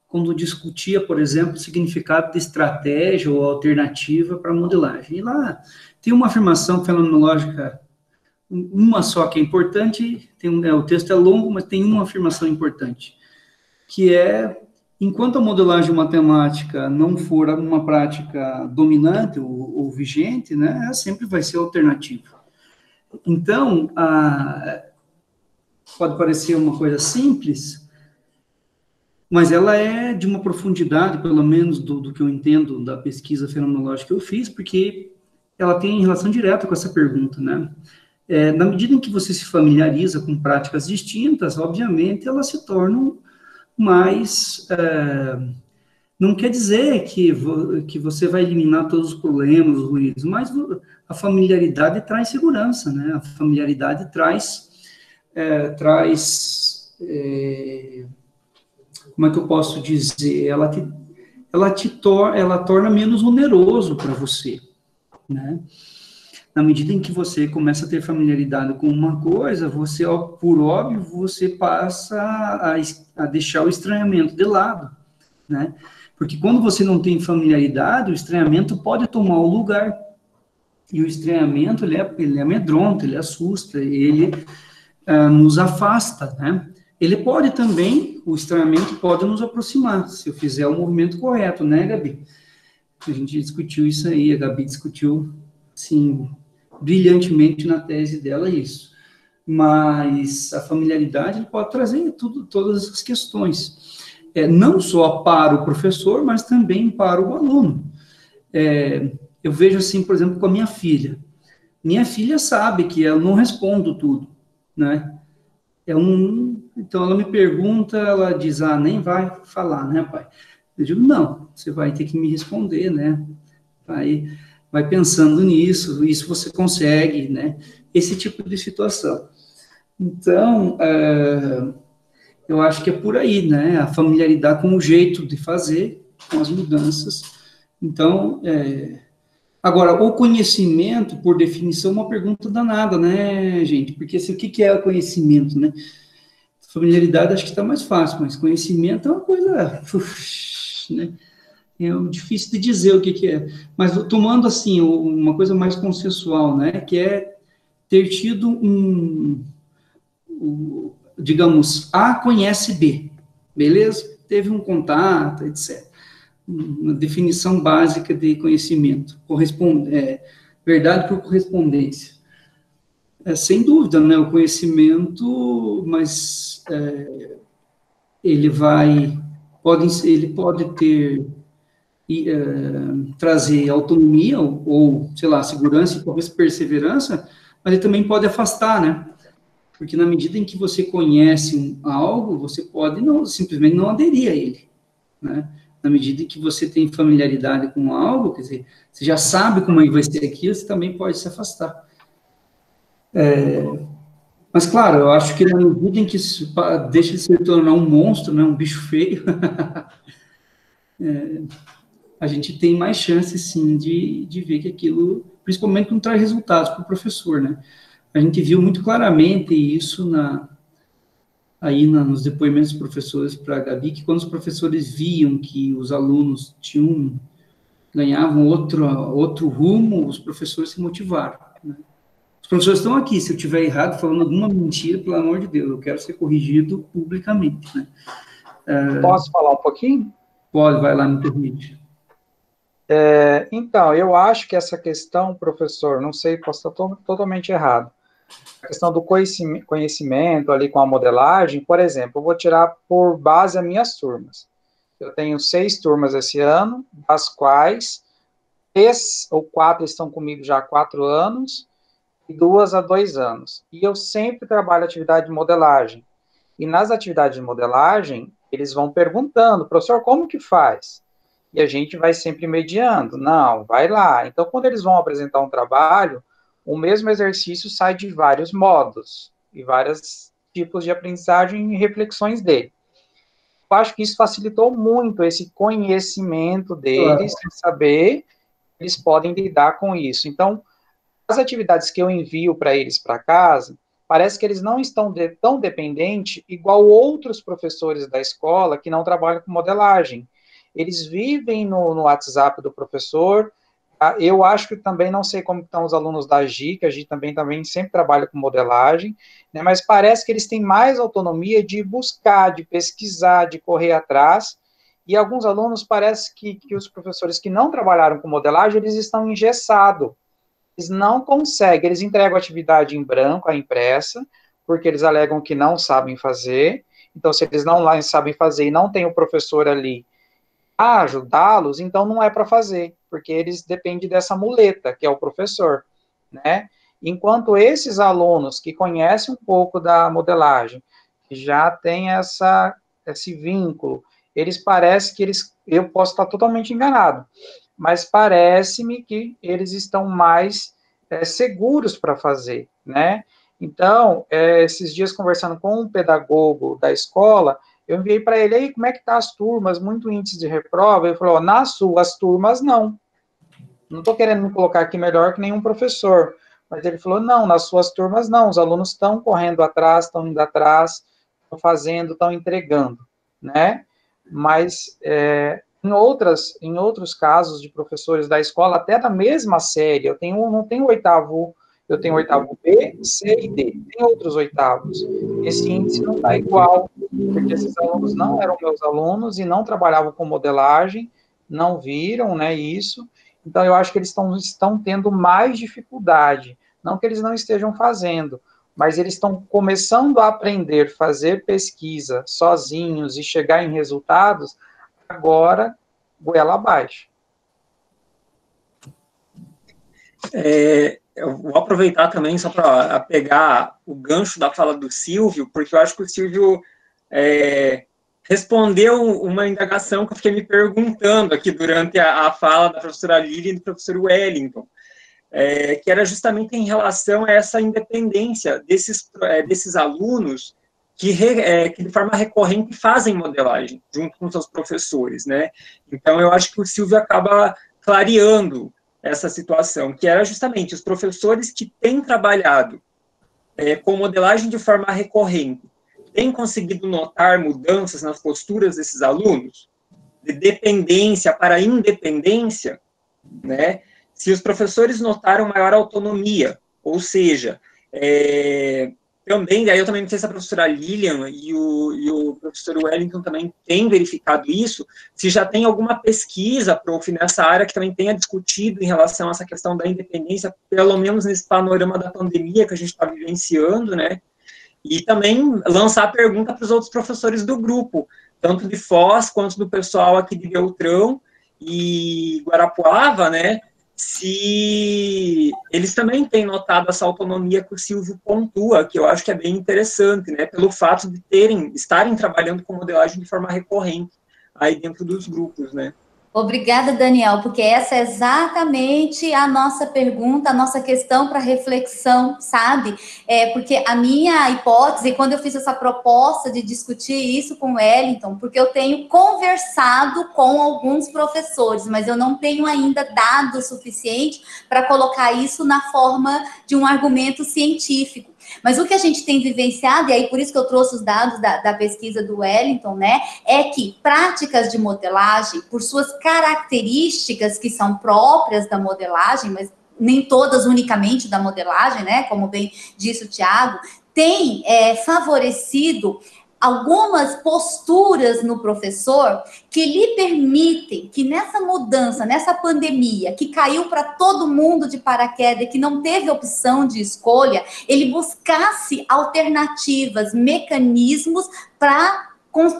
Quando discutia, por exemplo, o significado de estratégia ou alternativa para modelagem. E lá tem uma afirmação fenomenológica, uma só que é importante, o texto é longo, mas tem uma afirmação importante, que é: enquanto a modelagem matemática não for uma prática dominante ou vigente, né, ela sempre vai ser alternativa. Então, pode parecer uma coisa simples, mas ela é de uma profundidade, pelo menos do que eu entendo da pesquisa fenomenológica que eu fiz, porque ela tem relação direta com essa pergunta, né? Na medida em que você se familiariza com práticas distintas, obviamente, elas se tornam mais... não quer dizer que você vai eliminar todos os problemas, os ruídos, mas a familiaridade traz segurança, né? A familiaridade traz como é que eu posso dizer? Ela torna menos oneroso para você, né? Na medida em que você começa a ter familiaridade com uma coisa, você, por óbvio, você passa a deixar o estranhamento de lado, né? Porque quando você não tem familiaridade, o estranhamento pode tomar o lugar. E o estranhamento, ele amedronta, ele assusta, ele nos afasta, né? Ele pode também, o estranhamento pode nos aproximar, se eu fizer o movimento correto, né, Gabi? A gente discutiu isso aí, a Gabi discutiu, assim, brilhantemente na tese dela isso. Mas a familiaridade pode trazer todas essas questões. Não só para o professor, mas também para o aluno. Eu vejo assim, por exemplo, com a minha filha. Minha filha sabe que eu não respondo tudo, né? Então, ela me pergunta, ela diz, nem vai falar, né, pai? Eu digo, não, você vai ter que me responder, né? Aí, vai pensando nisso, isso você consegue, né? Esse tipo de situação. Então, eu acho que é por aí, né? A familiaridade com o jeito de fazer, com as mudanças. Então, agora, o conhecimento, por definição, é uma pergunta danada, né, gente? Porque assim, o que é o conhecimento, né? Familiaridade acho que está mais fácil, mas conhecimento é uma coisa, né? É difícil de dizer o que é. Mas tomando, assim, uma coisa mais consensual, né? Que é ter tido digamos, A conhece B, beleza? Teve um contato, etc. Uma definição básica de conhecimento, verdade por correspondência. Sem dúvida, né, o conhecimento, mas ele pode ter, trazer autonomia, ou, sei lá, segurança e talvez perseverança, mas ele também pode afastar, né? Porque na medida em que você conhece algo, você pode simplesmente não aderir a ele, né? Na medida em que você tem familiaridade com algo, quer dizer, você já sabe como é que vai ser aquilo, você também pode se afastar. Mas, claro, eu acho que na medida em que isso deixa de se tornar um monstro, né, um bicho feio, a gente tem mais chance, sim, de ver que aquilo, principalmente não traz resultados para o professor, né? A gente viu muito claramente isso nos depoimentos dos professores para a Gabi, que quando os professores viam que os alunos ganhavam outro rumo, os professores se motivaram, né? Os professores estão aqui, se eu estiver errado, falando alguma mentira, pelo amor de Deus, eu quero ser corrigido publicamente, né? Posso falar um pouquinho? Pode, vai lá, me permite. Então, eu acho que essa questão, professor, não sei, posso estar totalmente errado, a questão do conhecimento ali com a modelagem, por exemplo, eu vou tirar por base as minhas turmas. Eu tenho 6 turmas esse ano, das quais 3 ou 4 estão comigo já há 4 anos, e 2 há 2 anos. E eu sempre trabalho atividade de modelagem. E nas atividades de modelagem, eles vão perguntando, professor, como que faz? E a gente vai sempre mediando. Não, vai lá. Então, quando eles vão apresentar um trabalho, o mesmo exercício sai de vários modos e vários tipos de aprendizagem e reflexões dele. Eu acho que isso facilitou muito esse conhecimento deles, saber que eles podem lidar com isso. Então, as atividades que eu envio para eles para casa, parece que eles não estão tão dependentes igual outros professores da escola que não trabalham com modelagem. Eles vivem no WhatsApp do professor. Eu acho que também, não sei como estão os alunos da GI, que a GI também sempre trabalha com modelagem, né, mas parece que eles têm mais autonomia de buscar, de pesquisar, de correr atrás, e alguns alunos parece que os professores que não trabalharam com modelagem, eles estão engessados, eles não conseguem, eles entregam a atividade em branco, a impressa, porque eles alegam que não sabem fazer. Então, se eles não sabem fazer e não tem o professor ali a ajudá-los, então não é para fazer, porque eles dependem dessa muleta, que é o professor, né? Enquanto esses alunos que conhecem um pouco da modelagem, que já têm esse vínculo, eles parecem que eu posso estar totalmente enganado, mas parece-me que eles estão mais seguros para fazer, né? Então, esses dias conversando com um pedagogo da escola, eu enviei para ele, aí, como é que tá as turmas, muito índice de reprova? Ele falou, nas suas turmas, não. Não estou querendo me colocar aqui melhor que nenhum professor, mas ele falou, não, nas suas turmas, não, os alunos estão correndo atrás, estão indo atrás, estão fazendo, estão entregando, né? Mas, em outros casos de professores da escola, até da mesma série, eu não tenho oitavo B, C e D, tem outros oitavos. Esse índice não está igual, porque esses alunos não eram meus alunos e não trabalhavam com modelagem, não viram, né, isso. Então, eu acho que eles estão tendo mais dificuldade, não que eles não estejam fazendo, mas eles estão começando a aprender, fazer pesquisa sozinhos e chegar em resultados, agora, goela abaixo. Eu vou aproveitar também só para pegar o gancho da fala do Silvio, porque eu acho que o Silvio respondeu uma indagação que eu fiquei me perguntando aqui durante a fala da professora Lilian e do professor Wellington, que era justamente em relação a essa independência desses alunos que de forma recorrente fazem modelagem, junto com seus professores, né? Então, eu acho que o Silvio acaba clareando essa situação, que era justamente os professores que têm trabalhado com modelagem de forma recorrente, têm conseguido notar mudanças nas posturas desses alunos, de dependência para independência, né? Se os professores notaram maior autonomia, ou seja, também, daí eu também não sei se a professora Lilian e o professor Wellington também têm verificado isso, se já tem alguma pesquisa, prof, nessa área que também tenha discutido em relação a essa questão da independência, pelo menos nesse panorama da pandemia que a gente está vivenciando, né? E também lançar a pergunta para os outros professores do grupo, tanto de Foz quanto do pessoal aqui de Beltrão e Guarapuava, né? Se eles também têm notado essa autonomia que o Silvio pontua, que eu acho que é bem interessante, né, pelo fato de estarem trabalhando com modelagem de forma recorrente aí dentro dos grupos, né. Obrigada, Daniel, porque essa é exatamente a nossa pergunta, a nossa questão para reflexão, sabe? Porque a minha hipótese, quando eu fiz essa proposta de discutir isso com o Wellington, porque eu tenho conversado com alguns professores, mas eu não tenho ainda dado o suficiente para colocar isso na forma de um argumento científico. Mas o que a gente tem vivenciado, e aí por isso que eu trouxe os dados da pesquisa do Wellington, né, é que práticas de modelagem, por suas características que são próprias da modelagem, mas nem todas unicamente da modelagem, né, como bem disse o Tiago, tem favorecido algumas posturas no professor que lhe permitem que nessa mudança, nessa pandemia, que caiu para todo mundo de paraquedas, que não teve opção de escolha, ele buscasse alternativas, mecanismos para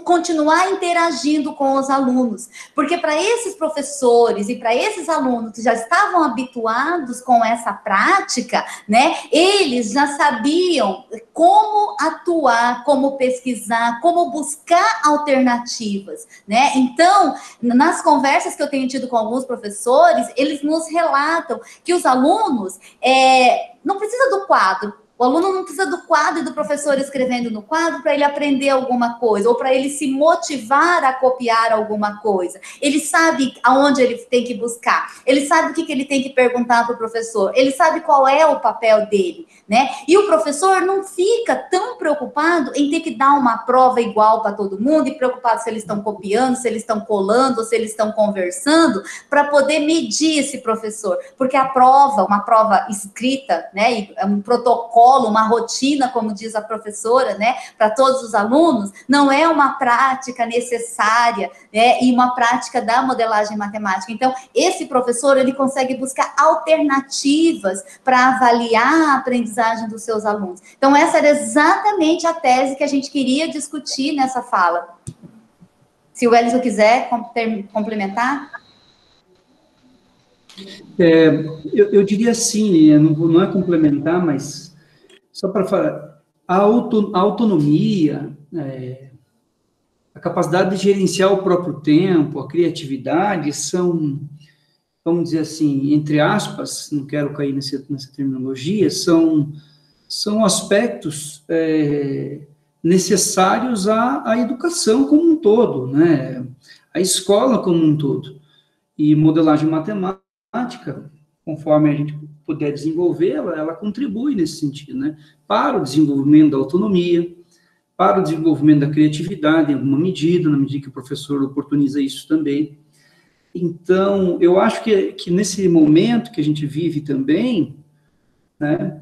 continuar interagindo com os alunos. Porque para esses professores e para esses alunos que já estavam habituados com essa prática, né, eles já sabiam como atuar, como pesquisar, como buscar alternativas, né? Então, nas conversas que eu tenho tido com alguns professores, eles nos relatam que os alunos não precisam do quadro. O aluno não precisa do quadro e do professor escrevendo no quadro para ele aprender alguma coisa, ou para ele se motivar a copiar alguma coisa. Ele sabe aonde ele tem que buscar, ele sabe o que ele tem que perguntar para o professor, ele sabe qual é o papel dele, né? E o professor não fica tão preocupado em ter que dar uma prova igual para todo mundo, e preocupado se eles estão copiando, se eles estão colando, se eles estão conversando, para poder medir esse professor. Porque a prova, uma prova escrita, né, é um protocolo, uma rotina, como diz a professora, né, para todos os alunos, não é uma prática necessária, né, e uma prática da modelagem matemática. Então, esse professor, ele consegue buscar alternativas para avaliar a aprendizagem dos seus alunos. Então, essa era exatamente a tese que a gente queria discutir nessa fala. Se o Wellington quiser complementar. Eu diria assim, não é complementar, mas só para falar, a autonomia, a capacidade de gerenciar o próprio tempo, a criatividade são, vamos dizer assim, entre aspas, não quero cair nessa terminologia, são aspectos necessários à educação como um todo, né? A escola como um todo. E modelagem matemática, conforme a gente puder desenvolvê-la, ela contribui nesse sentido, né? Para o desenvolvimento da autonomia, para o desenvolvimento da criatividade, em alguma medida, na medida que o professor oportuniza isso também. Então, eu acho que nesse momento que a gente vive também, né,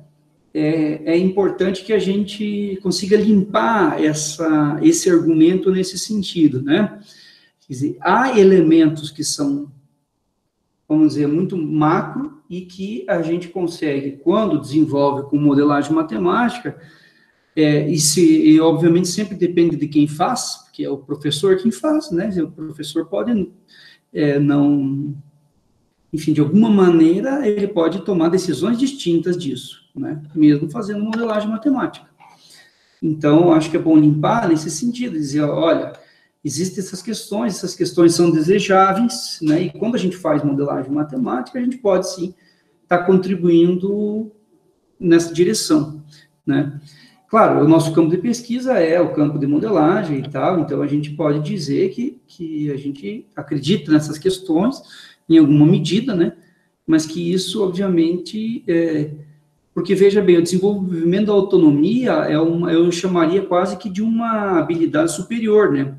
é importante que a gente consiga limpar esse argumento nesse sentido, né? Quer dizer, há elementos que são, vamos dizer, muito macro, e que a gente consegue, quando desenvolve com modelagem matemática, e obviamente sempre depende de quem faz, porque é o professor quem faz, né? O professor pode não... Enfim, de alguma maneira, ele pode tomar decisões distintas disso, né? Mesmo fazendo modelagem matemática. Então, acho que é bom limpar nesse sentido, dizer, olha, existem essas questões são desejáveis, né? E quando a gente faz modelagem matemática, a gente pode, sim, estar contribuindo nessa direção, né? Claro, o nosso campo de pesquisa é o campo de modelagem e tal, então a gente pode dizer que a gente acredita nessas questões, em alguma medida, né? Mas que isso, obviamente, porque, veja bem, o desenvolvimento da autonomia eu chamaria quase que de uma habilidade superior, né?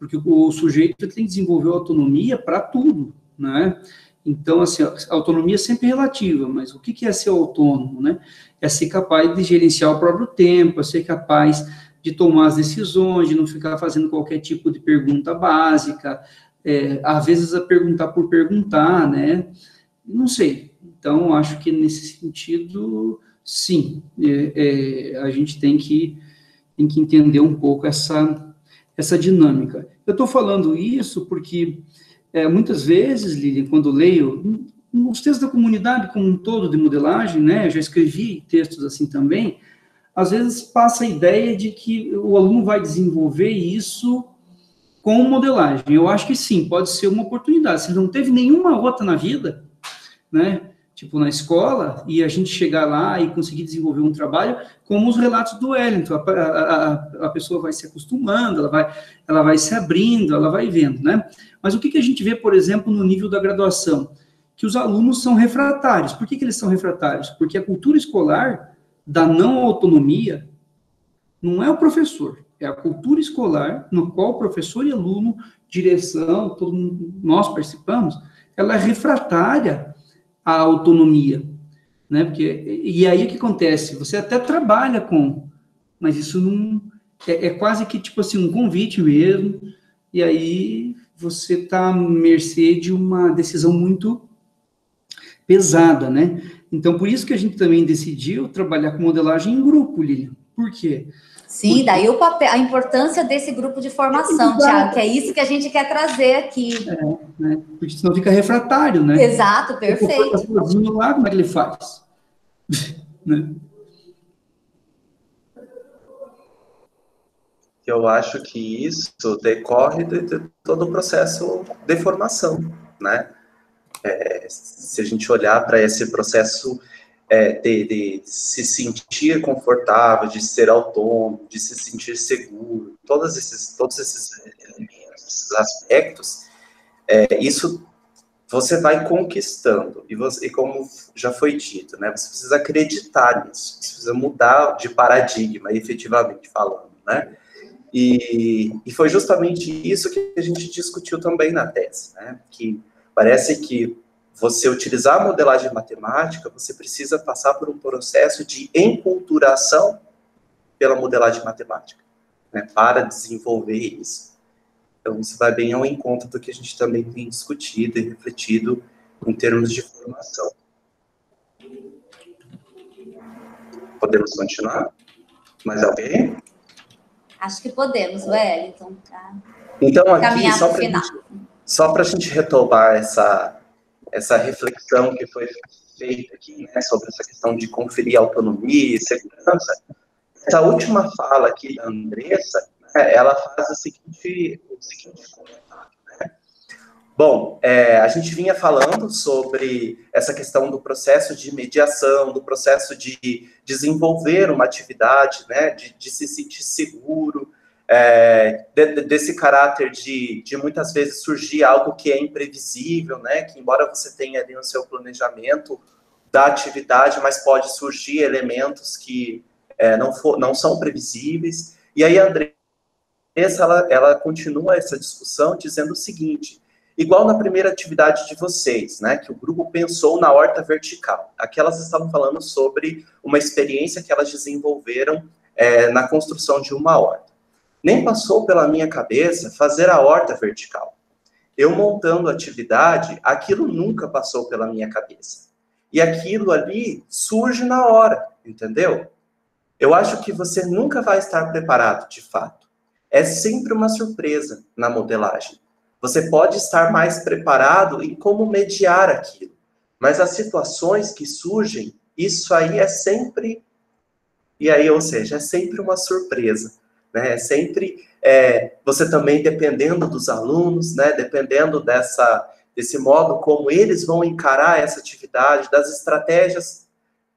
Porque o sujeito tem que desenvolver autonomia para tudo, né? Então, assim, a autonomia é sempre relativa, mas o que é ser autônomo, né? É ser capaz de gerenciar o próprio tempo, é ser capaz de tomar as decisões, de não ficar fazendo qualquer tipo de pergunta básica, às vezes a perguntar por perguntar, né? Não sei. Então, acho que nesse sentido, sim, a gente tem que entender um pouco essa dinâmica. Eu estou falando isso porque, muitas vezes, Lili, quando leio os textos da comunidade como um todo de modelagem, né, eu já escrevi textos assim também, às vezes passa a ideia de que o aluno vai desenvolver isso com modelagem. Eu acho que sim, pode ser uma oportunidade. Se não teve nenhuma outra na vida, né, tipo na escola, e a gente chegar lá e conseguir desenvolver um trabalho, como os relatos do Wellington, a pessoa vai se acostumando, ela vai se abrindo, ela vai vendo, né? Mas o que a gente vê, por exemplo, no nível da graduação? Que os alunos são refratários. Por que eles são refratários? Porque a cultura escolar da não autonomia não é o professor, é a cultura escolar no qual o professor e aluno, direção, todo mundo, nós participamos, ela é refratária à autonomia, né? E aí o que acontece? Você até trabalha com, mas isso não é quase que tipo assim um convite mesmo, e aí você está à mercê de uma decisão muito pesada, né? Então, por isso que a gente também decidiu trabalhar com modelagem em grupo, Lilian. Por quê? Sim, daí a importância desse grupo de formação, Thiago, que é isso que a gente quer trazer aqui. Né? Porque senão fica refratário, né? Exato, perfeito. Se sozinho lá, como é que ele faz? Né? Eu acho que isso decorre de todo o processo de formação, né? Se a gente olhar para esse processo de se sentir confortável, de ser autônomo, de se sentir seguro, todos esses elementos, esses aspectos, isso você vai conquistando, e como já foi dito, né, você precisa acreditar nisso, você precisa mudar de paradigma, efetivamente falando, né? E foi justamente isso que a gente discutiu também na tese, né? Que parece que você utilizar a modelagem matemática, você precisa passar por um processo de enculturação pela modelagem matemática, né? Para desenvolver isso. Então, isso vai bem ao encontro do que a gente também tem discutido e refletido em termos de formação. Podemos continuar? Mais alguém? Acho que podemos, Wellington. Tá? Então, aqui, só para a gente retomar essa reflexão que foi feita aqui, né, sobre essa questão de conferir autonomia e segurança, essa última fala aqui da Andressa, né, ela faz o seguinte comentário, né? Bom, a gente vinha falando sobre essa questão do processo de mediação, do processo de desenvolver uma atividade, né, de se sentir seguro, desse caráter de muitas vezes surgir algo que é imprevisível, né, que embora você tenha ali no seu planejamento da atividade, mas pode surgir elementos que não são previsíveis. E aí a Andressa, ela continua essa discussão dizendo o seguinte: igual na primeira atividade de vocês, né, que o grupo pensou na horta vertical. Aqui elas estavam falando sobre uma experiência que elas desenvolveram na construção de uma horta. Nem passou pela minha cabeça fazer a horta vertical. Eu montando a atividade, aquilo nunca passou pela minha cabeça. E aquilo ali surge na hora, entendeu? Eu acho que você nunca vai estar preparado, de fato. É sempre uma surpresa na modelagem. Você pode estar mais preparado em como mediar aquilo. Mas as situações que surgem, isso aí é sempre... E aí, ou seja, é sempre uma surpresa. né? Sempre você também dependendo dos alunos, né? Dependendo desse modo como eles vão encarar essa atividade, das estratégias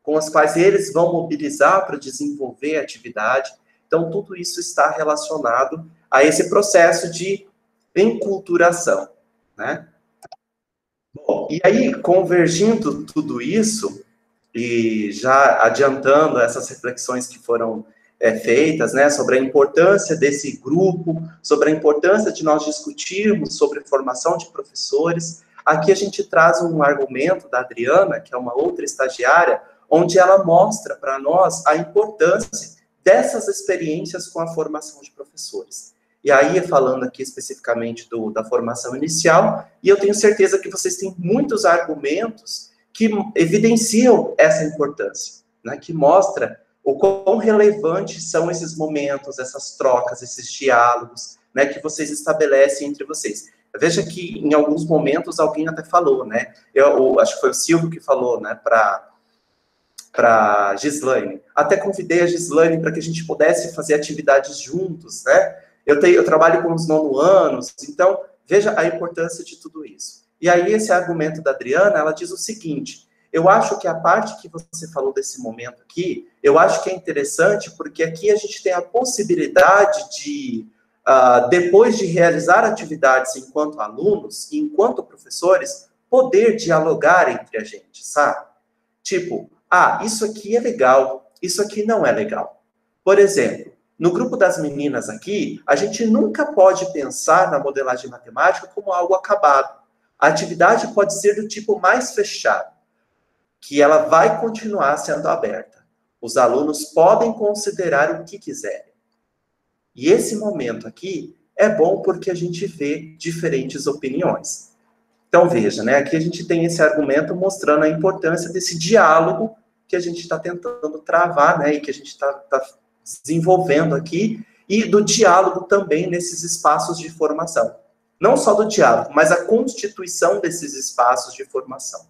com as quais eles vão mobilizar para desenvolver a atividade. Então, tudo isso está relacionado a esse processo de enculturação, né? Bom, e aí, convergindo tudo isso, e já adiantando essas reflexões que foram feitas, né, sobre a importância desse grupo, sobre a importância de nós discutirmos sobre formação de professores, aqui a gente traz um argumento da Adriana, que é uma outra estagiária, onde ela mostra para nós a importância dessas experiências com a formação de professores. E aí, falando aqui especificamente da formação inicial, e eu tenho certeza que vocês têm muitos argumentos que evidenciam essa importância, né, que mostra o quão relevantes são esses momentos, essas trocas, esses diálogos, né, que vocês estabelecem entre vocês. Veja que, em alguns momentos, alguém até falou, né, eu acho que foi o Silvio que falou, né, para Gislaine. Até convidei a Gislaine para que a gente pudesse fazer atividades juntos, né, eu trabalho com os nonoanos, então, veja a importância de tudo isso. E aí, esse argumento da Adriana, ela diz o seguinte: eu acho que a parte que você falou desse momento aqui, eu acho que é interessante, porque aqui a gente tem a possibilidade de, depois de realizar atividades enquanto alunos, e enquanto professores, poder dialogar entre a gente, sabe? Tipo, isso aqui é legal, isso aqui não é legal. Por exemplo, no grupo das meninas aqui, a gente nunca pode pensar na modelagem matemática como algo acabado. A atividade pode ser do tipo mais fechado, que ela vai continuar sendo aberta. Os alunos podem considerar o que quiserem. E esse momento aqui é bom porque a gente vê diferentes opiniões. Então, veja, né? Aqui a gente tem esse argumento mostrando a importância desse diálogo que a gente está tentando travar, né? E que a gente está desenvolvendo aqui, e do diálogo também nesses espaços de formação. Não só do diálogo, mas a constituição desses espaços de formação.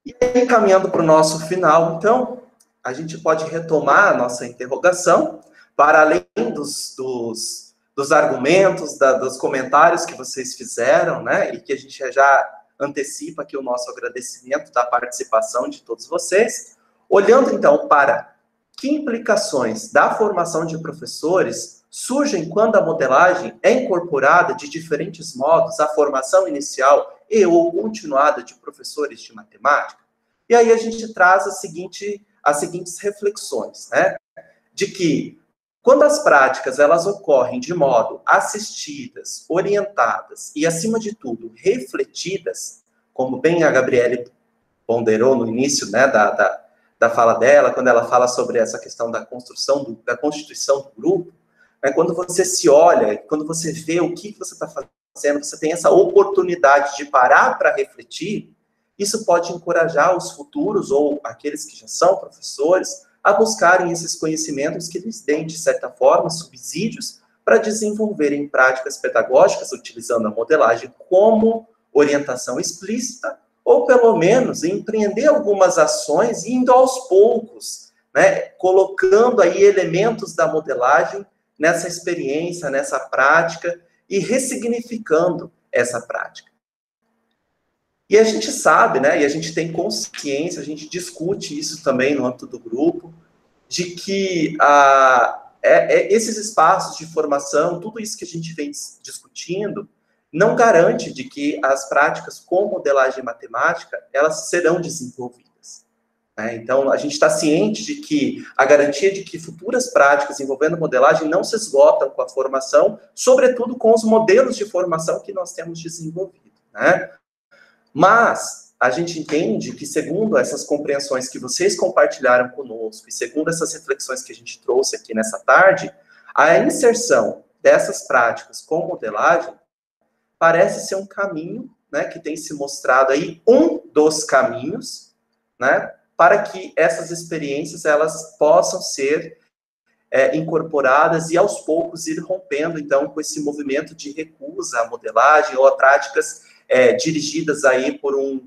E aí, caminhando para o nosso final, então, a gente pode retomar a nossa interrogação, para além dos argumentos, dos comentários que vocês fizeram, né, e que a gente já antecipa aqui o nosso agradecimento da participação de todos vocês, olhando, então, para que implicações da formação de professores surgem quando a modelagem é incorporada de diferentes modos à formação inicial e ou continuada de professores de matemática. E aí a gente traz as seguintes reflexões, né? De que, quando as práticas elas ocorrem de modo assistidas, orientadas e, acima de tudo, refletidas, como bem a Gabriele ponderou no início, né, da fala dela, quando ela fala sobre essa questão da construção, da constituição do grupo, né, quando você se olha, quando você vê o que você está fazendo, você tem essa oportunidade de parar para refletir, isso pode encorajar os futuros, ou aqueles que já são professores, a buscarem esses conhecimentos que lhes deem, de certa forma, subsídios para desenvolverem práticas pedagógicas, utilizando a modelagem como orientação explícita, ou pelo menos empreender algumas ações indo aos poucos, né, colocando aí elementos da modelagem nessa experiência, nessa prática, e ressignificando essa prática. E a gente sabe, né, e a gente tem consciência, a gente discute isso também no âmbito do grupo, de que esses espaços de formação, tudo isso que a gente vem discutindo, não garante de que as práticas com modelagem matemática, elas serão desenvolvidas, né? Então, a gente está ciente de que a garantia de que futuras práticas envolvendo modelagem não se esgotam com a formação, sobretudo com os modelos de formação que nós temos desenvolvido, né? Mas a gente entende que, segundo essas compreensões que vocês compartilharam conosco, e segundo essas reflexões que a gente trouxe aqui nessa tarde, a inserção dessas práticas com modelagem parece ser um caminho, né, que tem se mostrado aí um dos caminhos, né, para que essas experiências elas possam ser incorporadas e aos poucos ir rompendo, então, com esse movimento de recusa à modelagem ou a práticas dirigidas aí por um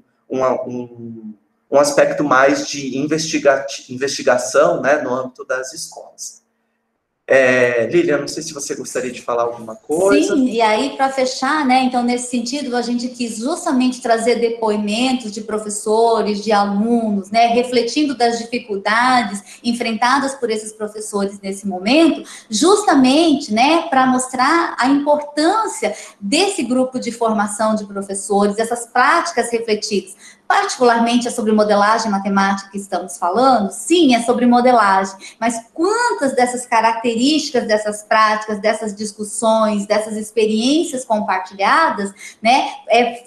aspecto mais de investigação, né, no âmbito das escolas. Lilian, não sei se você gostaria de falar alguma coisa. Sim, e aí para fechar, né, então nesse sentido a gente quis justamente trazer depoimentos de professores, de alunos, né, refletindo das dificuldades enfrentadas por esses professores nesse momento, justamente, né, para mostrar a importância desse grupo de formação de professores, dessas práticas refletidas. Particularmente é sobre modelagem matemática que estamos falando? Sim, é sobre modelagem, mas quantas dessas características, dessas práticas, dessas discussões, dessas experiências compartilhadas, né,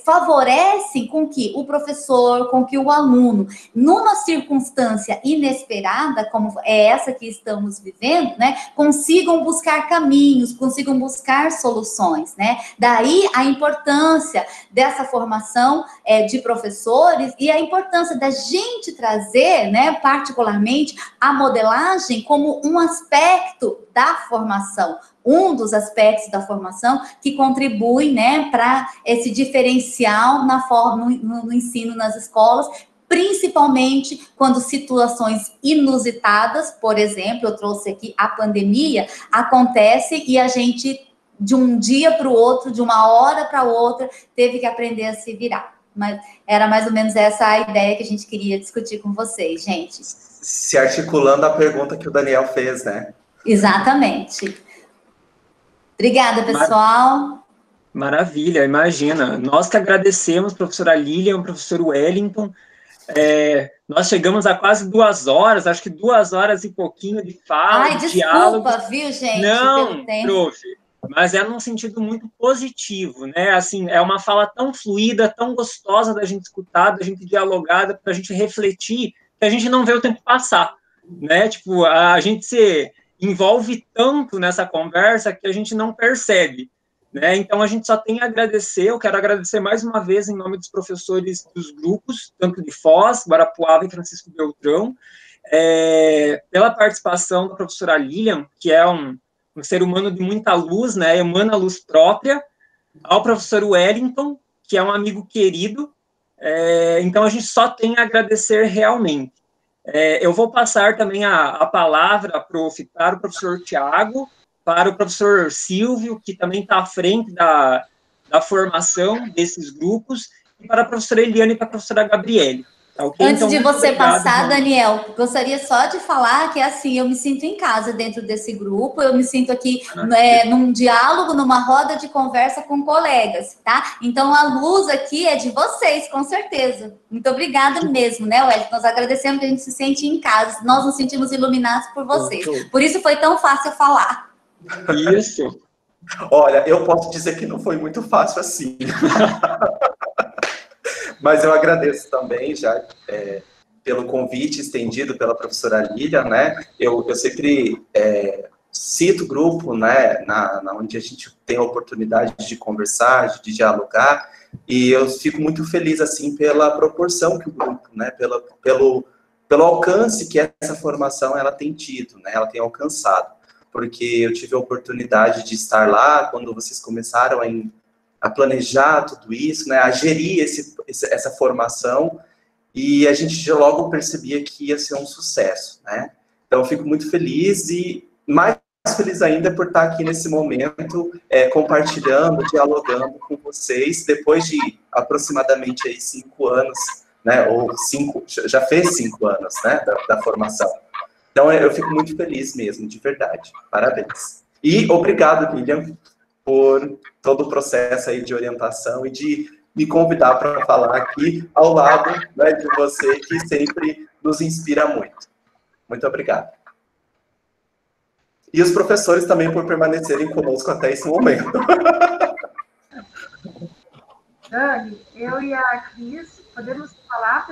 favorecem com que o professor, com que o aluno, numa circunstância inesperada, como é essa que estamos vivendo, né, consigam buscar caminhos, consigam buscar soluções, né? Daí a importância dessa formação de professores e a importância da gente trazer, né, particularmente, a modelagem como um aspecto da formação, um dos aspectos da formação que contribui, né, para esse diferencial na forma, no ensino nas escolas, principalmente quando situações inusitadas, por exemplo, eu trouxe aqui a pandemia, acontece e a gente, de um dia para o outro, de uma hora para outra, teve que aprender a se virar. Mas era mais ou menos essa a ideia que a gente queria discutir com vocês, gente. Se articulando a pergunta que o Daniel fez, né? Exatamente. Obrigada, pessoal. Maravilha, imagina. Nós que agradecemos, professora Lilian, professor Wellington. Nós chegamos a quase 2 horas, acho que 2 horas e pouquinho de fala, Ai, de diálogo. desculpa, viu, gente, Não, pelo tempo. prof, mas é num sentido muito positivo, né? Assim, é uma fala tão fluida, tão gostosa da gente escutar, da gente dialogar, da gente refletir, que a gente não vê o tempo passar, né? Tipo, a gente se envolve tanto nessa conversa que a gente não percebe, né? Então, a gente só tem a agradecer. Eu quero agradecer mais uma vez em nome dos professores dos grupos, tanto de Foz, Guarapuava e Francisco Beltrão, pela participação da professora Lilian, que é um ser humano de muita luz, né, emana luz própria, ao professor Wellington, que é um amigo querido. Então, a gente só tem a agradecer realmente. Eu vou passar também a palavra para o professor Tiago, para o professor Silvio, que também está à frente da formação desses grupos, e para a professora Eliane e para a professora Gabriele. Tá, okay? Antes então, de você obrigado, passar, Daniel, gostaria só de falar que, assim, eu me sinto em casa dentro desse grupo, eu me sinto aqui num diálogo, numa roda de conversa com colegas, tá? Então, a luz aqui é de vocês, com certeza. Muito obrigada mesmo, né, Wellington? Nós agradecemos que a gente se sente em casa, nós nos sentimos iluminados por vocês. Por isso foi tão fácil falar. Isso. Olha, eu posso dizer que não foi muito fácil assim. Mas eu agradeço também já pelo convite estendido pela professora Lilian, né? Eu sempre cito o grupo, né, onde a gente tem a oportunidade de conversar, de dialogar, e eu fico muito feliz, assim, pela proporção que o grupo, né, pelo alcance que essa formação ela tem tido, né, ela tem alcançado, porque eu tive a oportunidade de estar lá quando vocês começaram a planejar tudo isso, né, a gerir essa formação, e a gente já logo percebia que ia ser um sucesso, né? Então, eu fico muito feliz e mais feliz ainda por estar aqui nesse momento, compartilhando, dialogando com vocês, depois de aproximadamente aí 5 anos, né, já fez 5 anos, né, da formação. Então, eu fico muito feliz mesmo, de verdade. Parabéns. E obrigado, Lilian, por todo o processo aí de orientação e de me convidar para falar aqui ao lado, né, de você, que sempre nos inspira muito. Muito obrigado. E os professores também por permanecerem conosco até esse momento. Dani, eu e a Cris, podemos falar,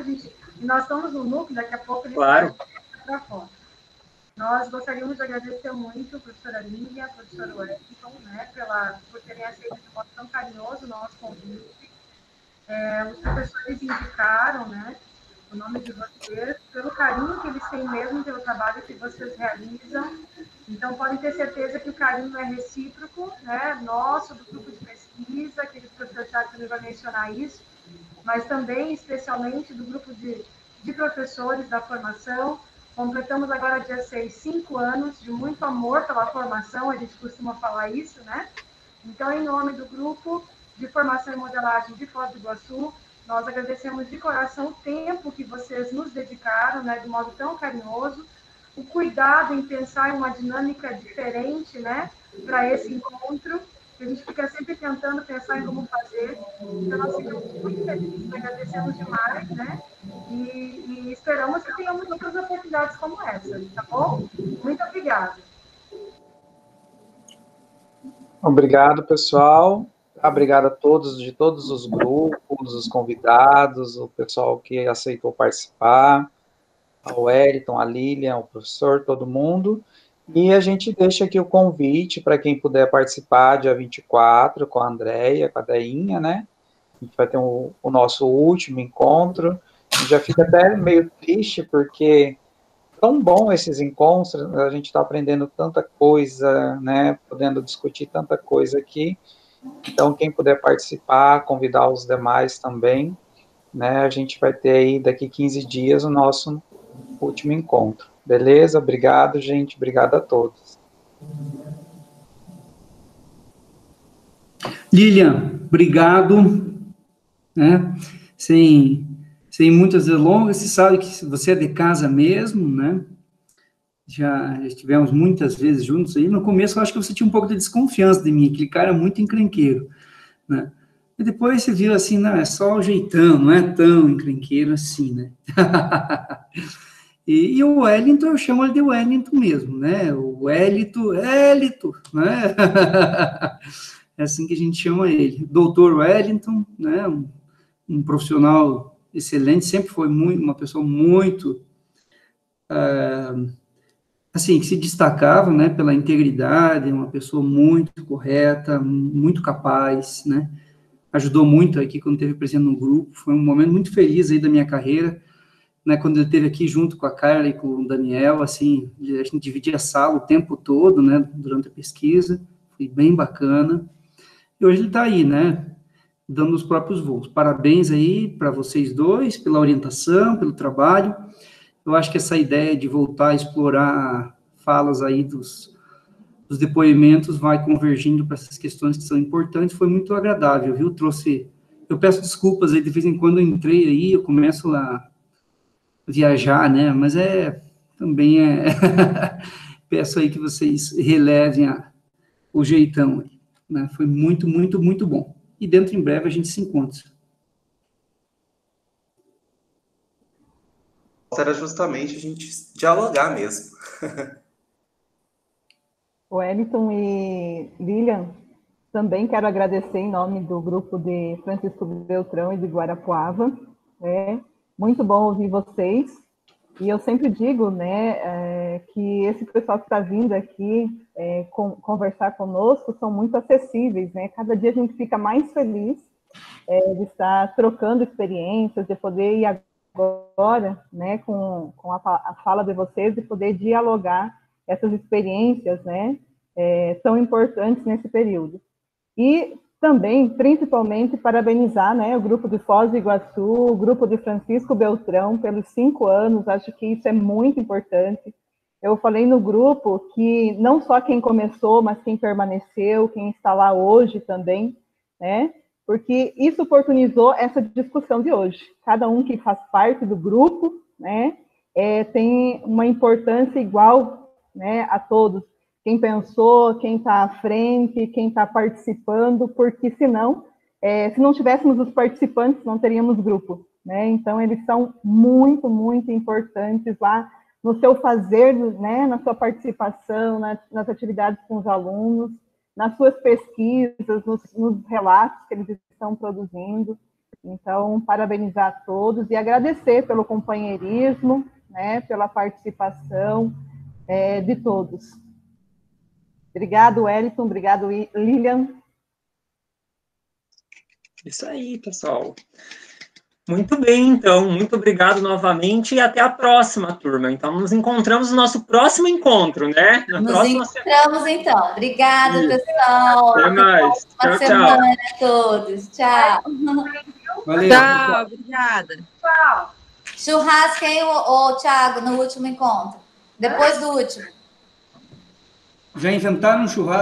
nós estamos no núcleo, daqui a pouco eles Claro. para fora. Nós gostaríamos de agradecer muito a professora Lilian, a professora Wellington, né, por terem aceito de modo tão carinhoso o nosso convite. Os professores indicaram, né, o nome de vocês, pelo carinho que eles têm mesmo pelo trabalho que vocês realizam. Então, podem ter certeza que o carinho é recíproco, né, nosso, do grupo de pesquisa, aquele professor Tiago também vai mencionar isso, mas também, especialmente, do grupo de professores da formação, Completamos agora, dia 6, 5 anos de muito amor pela formação, a gente costuma falar isso, né? Então, em nome do Grupo de Formação e Modelagem de Foz do Iguaçu, nós agradecemos de coração o tempo que vocês nos dedicaram, né, de modo tão carinhoso, o cuidado em pensar em uma dinâmica diferente, né, para esse encontro, que a gente fica sempre tentando pensar em como fazer. Então, nós ficamos muito felizes, agradecemos demais, né, e esperamos que tenhamos outras oportunidades como essa, tá bom? Muito obrigada. Obrigado, pessoal. Obrigado a todos, de todos os grupos, os convidados, o pessoal que aceitou participar, ao Wellington, a Lilian, o professor, todo mundo. E a gente deixa aqui o convite para quem puder participar, dia 24, com a Andréia, com a Deinha, né? A gente vai ter o nosso último encontro. Já fica até meio triste, porque tão bom esses encontros, a gente está aprendendo tanta coisa, né? Podendo discutir tanta coisa aqui. Então, quem puder participar, convidar os demais também, né? A gente vai ter aí, daqui 15 dias, o nosso último encontro. Beleza? Obrigado, gente. Obrigado a todos. Lilian, obrigado. Né? Sem muitas delongas, você sabe que você é de casa mesmo, né? Já estivemos muitas vezes juntos aí. No começo, eu acho que você tinha um pouco de desconfiança de mim, aquele cara muito encrenqueiro, né? E depois você viu assim, não, é só o jeitão, não é tão encrenqueiro assim, né? E o Wellington, eu chamo ele de Wellington mesmo, né? O Wellington, né? É assim que a gente chama ele. Doutor Wellington, né? Um profissional excelente, sempre foi uma pessoa muito... assim, que se destacava, né, pela integridade, uma pessoa muito correta, muito capaz, né, ajudou muito aqui quando esteve presente no grupo, foi um momento muito feliz aí da minha carreira, né, quando ele esteve aqui junto com a Carla e com o Daniel, assim, a gente dividia a sala o tempo todo, né, durante a pesquisa, foi bem bacana, e hoje ele está aí, né, dando os próprios voos. Parabéns aí para vocês dois, pela orientação, pelo trabalho. Eu acho que essa ideia de voltar a explorar falas aí dos depoimentos vai convergindo para essas questões que são importantes, foi muito agradável, viu? Eu peço desculpas aí, de vez em quando eu entrei aí, eu começo a viajar, né? Mas também peço aí que vocês relevem o jeitão aí, né? Foi muito, muito, muito bom. E dentro em breve a gente se encontra. Era justamente a gente dialogar mesmo. Wellington e Lilian, também quero agradecer em nome do grupo de Francisco Beltrão e de Guarapuava. Muito bom ouvir vocês. E eu sempre digo, né, que esse pessoal que está vindo aqui conversar conosco são muito acessíveis, né? Cada dia a gente fica mais feliz de estar trocando experiências, de poder ir agora, né, com a fala de vocês, de poder dialogar essas experiências, né, tão importantes nesse período. E também, principalmente, parabenizar, né, o grupo de Foz do Iguaçu, o grupo de Francisco Beltrão, pelos 5 anos, acho que isso é muito importante. Eu falei no grupo que não só quem começou, mas quem permaneceu, quem está lá hoje também, né, porque isso oportunizou essa discussão de hoje. Cada um que faz parte do grupo, né, tem uma importância igual, né, a todos. Quem pensou, quem está à frente, quem está participando, porque senão, se não tivéssemos os participantes, não teríamos grupo, né? Então, eles são muito, muito importantes lá no seu fazer, né, na sua participação, nas atividades com os alunos, nas suas pesquisas, nos relatos que eles estão produzindo. Então, parabenizar a todos e agradecer pelo companheirismo, né, pela participação de todos. Obrigado, Wellington. Obrigado, Lilian. Isso aí, pessoal. Muito bem, então. Muito obrigado novamente e até a próxima, turma. Então, nos encontramos no nosso próximo encontro, né? Nos encontramos, então. Obrigada, pessoal. Até mais. Boa semana a todos. Tchau. Valeu. Tchau, obrigada. Tchau. Churrasco, hein, ô, Thiago, no último encontro? Depois do último. Já inventaram um churrasco?